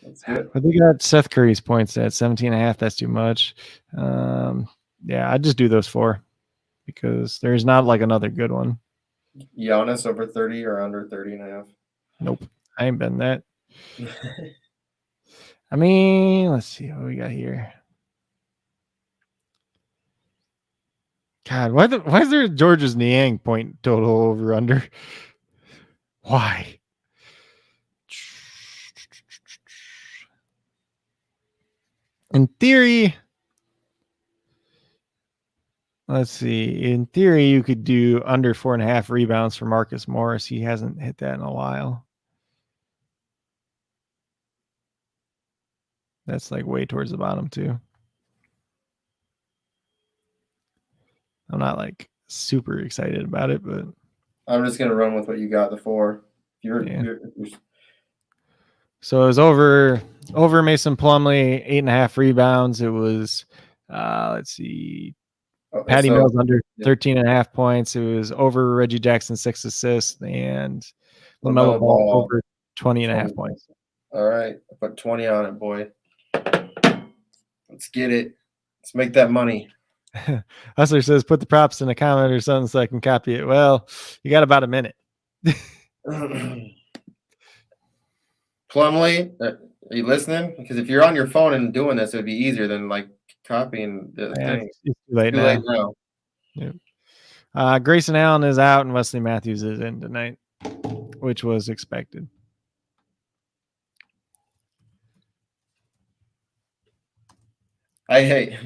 [SPEAKER 3] That's good.
[SPEAKER 4] But they got Seth Curry's points at 17.5. That's too much. Yeah, I'd just do those 4 because there's not like another good one.
[SPEAKER 3] Giannis over 30 or under 30.5?
[SPEAKER 4] Nope. I ain't betting that. I mean, let's see what we got here. God, why is there a Georges Niang point total over under? Why? In theory, let's see. In theory, you could do under 4.5 rebounds for Marcus Morris. He hasn't hit that in a while. That's like way towards the bottom too. I'm not like super excited about it, but
[SPEAKER 3] I'm just gonna run with what you got. The 4.
[SPEAKER 4] So it was over Mason Plumlee, 8.5 rebounds. It was let's see. Patty Mills under 13.5 points. It was over Reggie Jackson 6 assists and LaMelo Ball over 20.5 points.
[SPEAKER 3] All right, I put 20 on it, boy. Let's get it. Let's make that money.
[SPEAKER 4] Hustler says, put the props in the comment or something so I can copy it. Well, you got about a minute.
[SPEAKER 3] Plumlee, are you listening? Because if you're on your phone and doing this, it would be easier than like copying the thing.
[SPEAKER 4] It's too late now. Yep. Grayson Allen is out and Wesley Matthews is in tonight, which was expected. I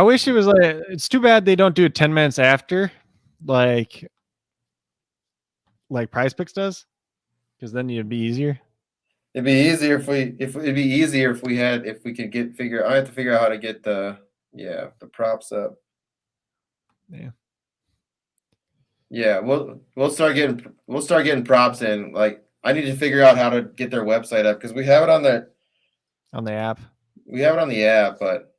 [SPEAKER 4] wish it was like, it's too bad they don't do it 10 minutes after, like Prize Picks does, because then it'd be easier.
[SPEAKER 3] It'd be easier if we could figure. I have to figure out how to get the props up. Yeah, we'll start getting props in like I need to figure out how to get their website up because we have it on
[SPEAKER 4] the app.
[SPEAKER 3] We have it on the app, but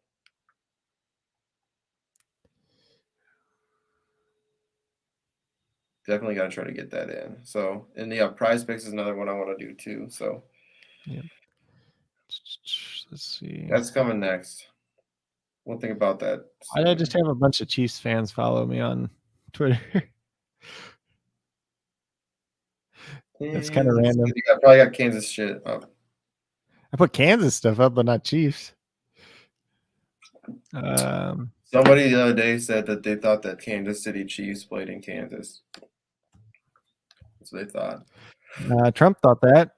[SPEAKER 3] definitely got to try to get that in. So, and yeah, Prize Picks is another one I want to do too. So,
[SPEAKER 4] yeah. Let's see.
[SPEAKER 3] That's coming next. One thing about that.
[SPEAKER 4] Why did I just have a bunch of Chiefs fans follow me on Twitter? That's kind of random.
[SPEAKER 3] You probably got Kansas shit up.
[SPEAKER 4] I put Kansas stuff up, but not Chiefs.
[SPEAKER 3] Somebody the other day said that they thought that Kansas City Chiefs played in Kansas. That's what they thought.
[SPEAKER 4] Trump thought that.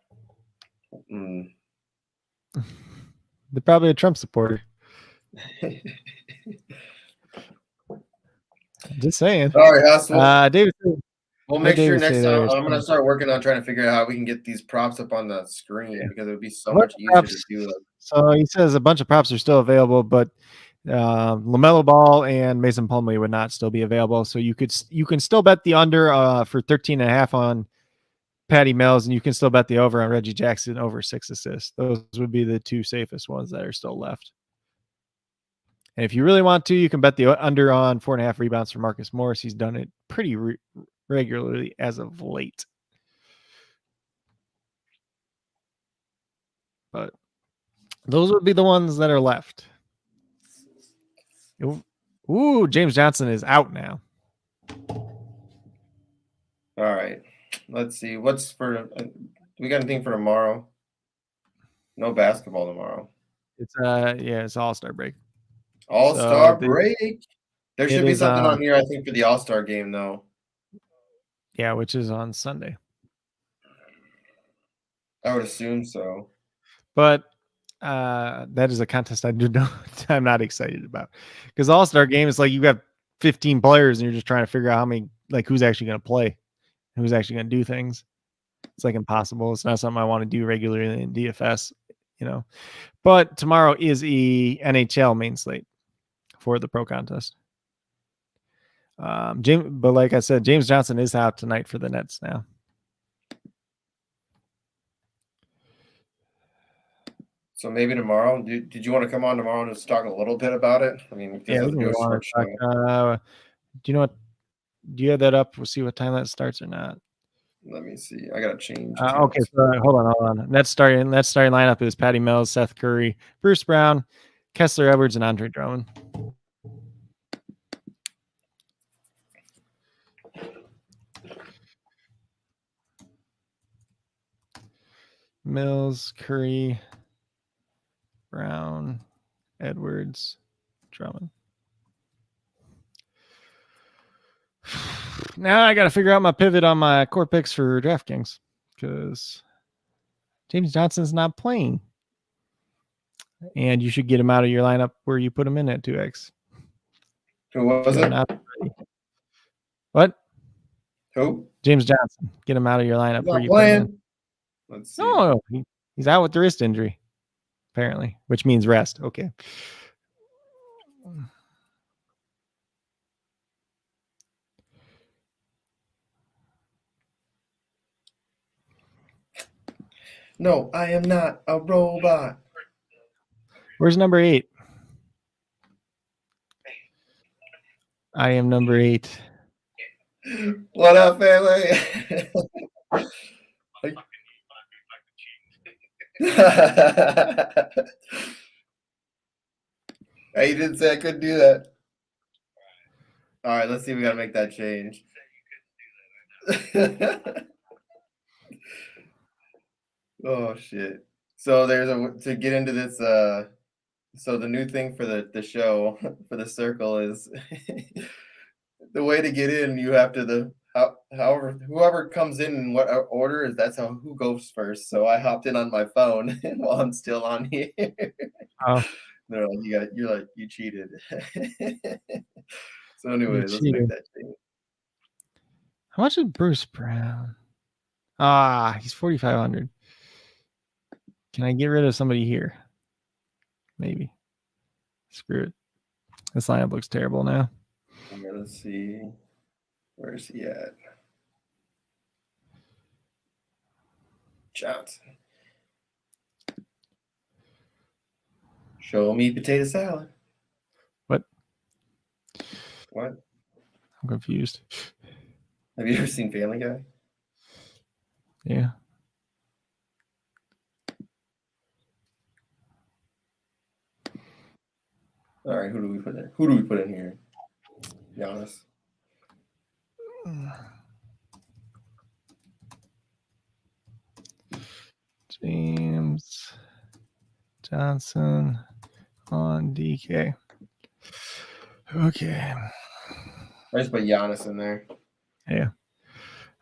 [SPEAKER 3] Mm.
[SPEAKER 4] They're probably a Trump supporter. Just saying.
[SPEAKER 3] All right, Hustle.
[SPEAKER 4] David.
[SPEAKER 3] We'll make sure next time I'm going to start working on trying to figure out how we can get these props up on the screen because it would be so much easier to do.
[SPEAKER 4] So he says a bunch of props are still available, but LaMelo Ball and Mason Plumlee would not still be available. So you can still bet the under for 13.5 on Patty Mills, and you can still bet the over on Reggie Jackson over 6 assists. Those would be the two safest ones that are still left. And if you really want to, you can bet the under on 4.5 rebounds for Marcus Morris. He's done it pretty regularly as of late. But those would be the ones that are left. Ooh, James Johnson is out now.
[SPEAKER 3] All right. Let's see. What's for we got anything for tomorrow? No basketball tomorrow.
[SPEAKER 4] It's All-Star break.
[SPEAKER 3] All-Star break. There should be something on here, I think, for the All-Star game, though.
[SPEAKER 4] Yeah, which is on Sunday.
[SPEAKER 3] I would assume so.
[SPEAKER 4] But that is a contest I'm not excited about. Because All-Star game is like you got 15 players and you're just trying to figure out how many, like who's actually going to play, who's actually going to do things. It's like impossible. It's not something I want to do regularly in DFS, you know. But tomorrow is the NHL main slate for the pro contest. But like I said, James Johnson is out tonight for the Nets now.
[SPEAKER 3] So maybe tomorrow. Did you want to come on tomorrow and just talk a little bit about it? I mean,
[SPEAKER 4] yeah, we can talk. Do you know what? Do you have that up? We'll see what time that starts or not.
[SPEAKER 3] Let me see. I gotta change.
[SPEAKER 4] Okay, so hold on. That starting lineup is Patty Mills, Seth Curry, Bruce Brown, Kessler Edwards, and Andre Drummond. Mills, Curry, Brown, Edwards, Drummond. Now I got to figure out my pivot on my core picks for DraftKings because James Johnson's not playing. And you should get him out of your lineup where you put him in at 2x.
[SPEAKER 3] Who was it?
[SPEAKER 4] What?
[SPEAKER 3] Who?
[SPEAKER 4] James Johnson. Get him out of your lineup where you
[SPEAKER 3] playing.
[SPEAKER 4] Put him in.
[SPEAKER 3] Let's see.
[SPEAKER 4] No, he's out with the wrist injury, apparently, which means rest. Okay.
[SPEAKER 3] No, I am not a robot.
[SPEAKER 4] Where's number 8? I am number 8.
[SPEAKER 3] What up, family? Hey, you didn't say I couldn't do that. All right, let's see if we got to make that change. Oh, shit. So there's to get into this, so the new thing for the show, for the circle is the way to get in, you have to, however, whoever comes in what order is, that's who goes first. So I hopped in on my phone while I'm still on here.
[SPEAKER 4] Oh.
[SPEAKER 3] They're like, you cheated. So anyway, let's make that change.
[SPEAKER 4] How much is Bruce Brown? He's 4,500. Can I get rid of somebody here? Maybe. Screw it. This lineup looks terrible now.
[SPEAKER 3] Let's see. Where's he at? Johnson. Show me potato salad.
[SPEAKER 4] What?
[SPEAKER 3] What?
[SPEAKER 4] I'm confused.
[SPEAKER 3] Have you ever seen Family Guy?
[SPEAKER 4] Yeah.
[SPEAKER 3] All right, who do we put in? Who do we put in here? Be honest.
[SPEAKER 4] James Johnson on DK. Okay.
[SPEAKER 3] I just put Giannis in there.
[SPEAKER 4] Yeah.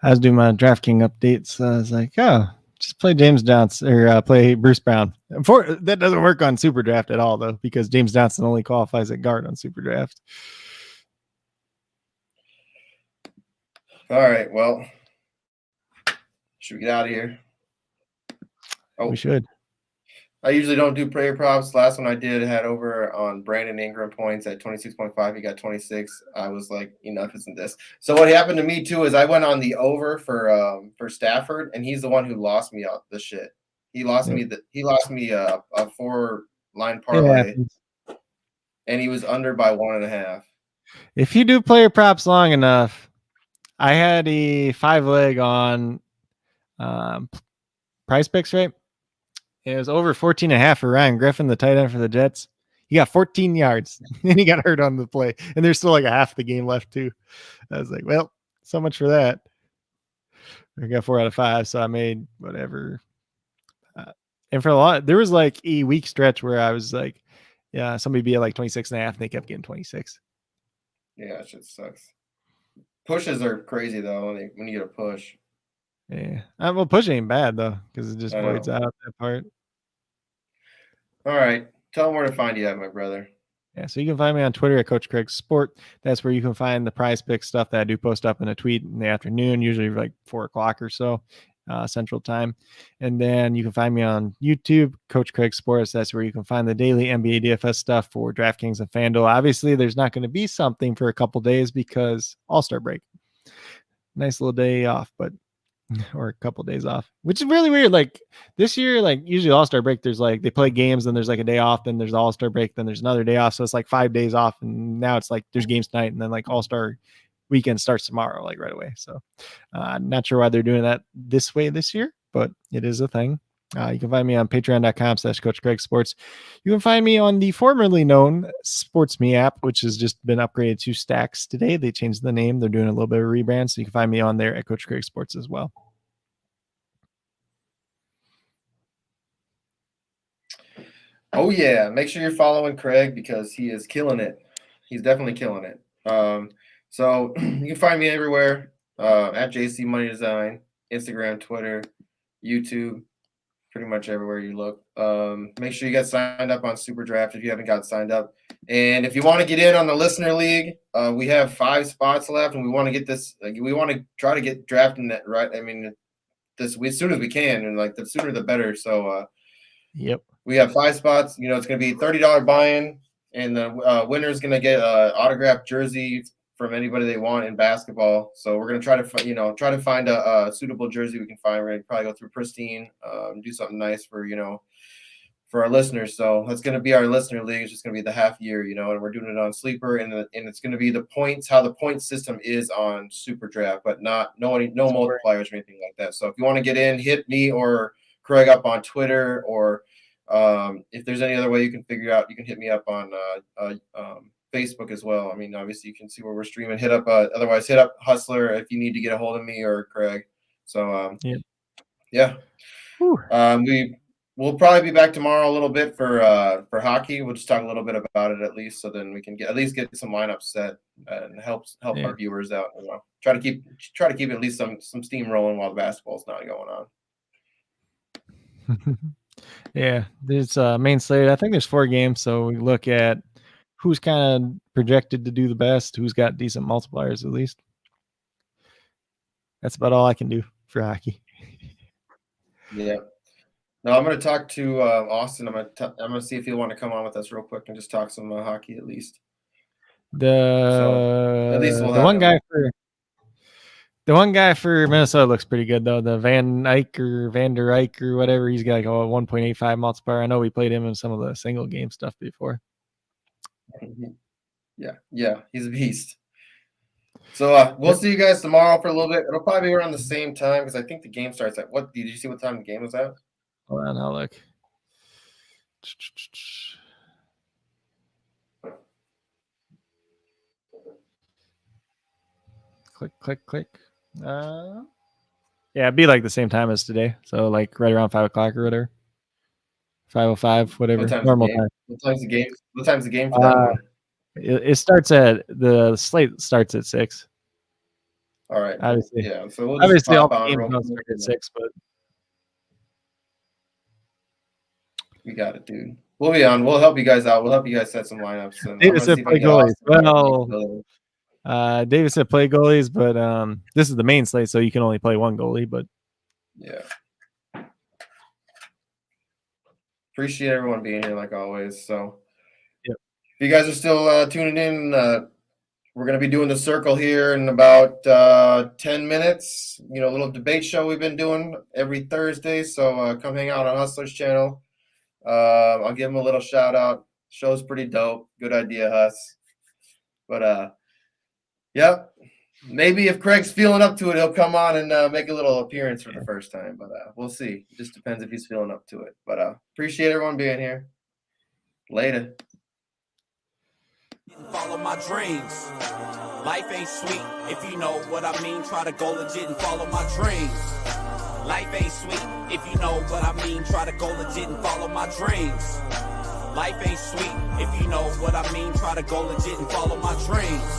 [SPEAKER 4] I was doing my DraftKings updates. I was like, oh, just play James Johnson or play Bruce Brown. That doesn't work on SuperDraft at all, though, because James Johnson only qualifies at guard on SuperDraft.
[SPEAKER 3] All right, well, should we get out of here?
[SPEAKER 4] We should.
[SPEAKER 3] I usually don't do player props. Last one I did had over on Brandon Ingram points at 26.5. He got 26. I was like, enough isn't this. So what happened to me too is I went on the over for Stafford, and he's the one who lost me out the shit. He lost me a 4-line parlay, and he was under by 1.5.
[SPEAKER 4] If you do player props long enough, I had a 5-leg on Price Picks, right? It was over 14.5 for Ryan Griffin, the tight end for the Jets. He got 14 yards and he got hurt on the play. And there's still like a half the game left too. I was like, well, so much for that. I got 4 out of 5. So I made whatever. And for a lot, there was like a week stretch where I was like, yeah, somebody be at like 26.5 and they kept getting 26.
[SPEAKER 3] Yeah, that shit sucks. Pushes are crazy though when you get a push.
[SPEAKER 4] Yeah. Well, push ain't bad though, because it just voids out that part.
[SPEAKER 3] All right. Tell them where to find you at, my brother.
[SPEAKER 4] Yeah, so you can find me on Twitter at Coach Craig Sport. That's where you can find the Prize Pick stuff that I do post up in a tweet in the afternoon, usually like 4 o'clock or so, Central Time. And then you can find me on YouTube, Coach Craig Sports. That's where you can find the daily NBA DFS stuff for DraftKings and FanDuel. Obviously, there's not going to be something for a couple days because All-Star break. Nice little day off, but or a couple of days off, which is really weird. Like this year, like usually All-Star break, there's like they play games, then there's like a day off, then there's the All-Star break, then there's another day off. So it's like 5 days off, and now it's like there's games tonight, and then like All-Star weekend starts tomorrow, like right away. So not sure why they're doing that this way this year, but it is a thing. You can find me on patreon.com/Coach Craig Sports. You can find me on the formerly known Sports Me app, which has just been upgraded to Stacks today. They changed the name. They're doing a little bit of a rebrand. So you can find me on there at Coach Craig Sports as well.
[SPEAKER 3] Oh, yeah. Make sure you're following Craig because he is killing it. He's definitely killing it. So you can find me everywhere at JC Money Design, Instagram, Twitter, YouTube. Pretty much everywhere you look. Make sure you get signed up on SuperDraft if you haven't got signed up. And if you want to get in on the listener league, we have 5 spots left, and we want to get this. We want to try to get drafting that right. I mean, as soon as we can, and like the sooner the better. So,
[SPEAKER 4] yep,
[SPEAKER 3] we have 5 spots. You know, it's going to be $30 buy-in, and the winner is going to get an autographed jersey from anybody they want in basketball. So we're going to try to find a suitable jersey we can find. We're going to probably go through Pristine, do something nice for our listeners. So that's going to be our listener league. It's just going to be the half year, and we're doing it on Sleeper, and it's going to be the points, how the point system is on SuperDraft, but no multipliers or anything like that. So if you want to get in, hit me or Craig up on Twitter, or if there's any other way you can figure out, you can hit me up on Facebook as well. I mean, obviously you can see where we're streaming. Otherwise hit up Hustler if you need to get a hold of me or Craig. So yeah. We'll probably be back tomorrow a little bit for hockey. We'll just talk a little bit about it at least, so then we can get some lineups set and help our viewers out. Try to keep at least some steam rolling while the basketball's not going on.
[SPEAKER 4] Yeah, there's main slate. I think there's 4 games, so we look at who's kind of projected to do the best, who's got decent multipliers at least. That's about all I can do for hockey.
[SPEAKER 3] Yeah. No, I'm going to talk to Austin. I'm going to see if he'll want to come on with us real quick and just talk some hockey at least.
[SPEAKER 4] At least the one guy The one guy for Minnesota looks pretty good though. The Van der Eyck or whatever. He's got like a 1.85 multiplier. I know we played him in some of the single game stuff before.
[SPEAKER 3] Yeah, he's a beast. So we'll see you guys tomorrow for a little bit. It'll probably be around the same time because I think the game starts at what? Did you see what time the game was at?
[SPEAKER 4] Hold on, I'll look. Click. Yeah, it'd be like the same time as today. So like right around 5 o'clock or whatever. 5:05, whatever. Normal time.
[SPEAKER 3] What time's the game? What time's the game for that one?
[SPEAKER 4] It starts at the slate starts at 6.
[SPEAKER 3] All right.
[SPEAKER 4] Obviously,
[SPEAKER 3] yeah. So we'll
[SPEAKER 4] obviously all the games don't start at 6, but
[SPEAKER 3] we got it, dude. We'll be on. We'll help you guys out. We'll help you guys set some lineups. And
[SPEAKER 4] David said play goalies. Well, David said play goalies, but this is the main slate, so you can only play one goalie. But
[SPEAKER 3] yeah, appreciate everyone being here like always. So,
[SPEAKER 4] yep.
[SPEAKER 3] If you guys are still tuning in, we're gonna be doing the circle here in about 10 minutes. You know, a little debate show we've been doing every Thursday. So come hang out on Hustler's channel. I'll give him a little shout out. Show's pretty dope. Good idea, Huss. But yep. Maybe if Craig's feeling up to it, he'll come on and make a little appearance for the first time. But we'll see. It just depends if he's feeling up to it. But appreciate everyone being here. Later.
[SPEAKER 5] Follow my dreams. Life ain't sweet if you know what I mean. Try to go legit and follow my dreams. Life ain't sweet if you know what I mean. Try to go legit and follow my dreams. Life ain't sweet if you know what I mean. Try to go legit and follow my dreams.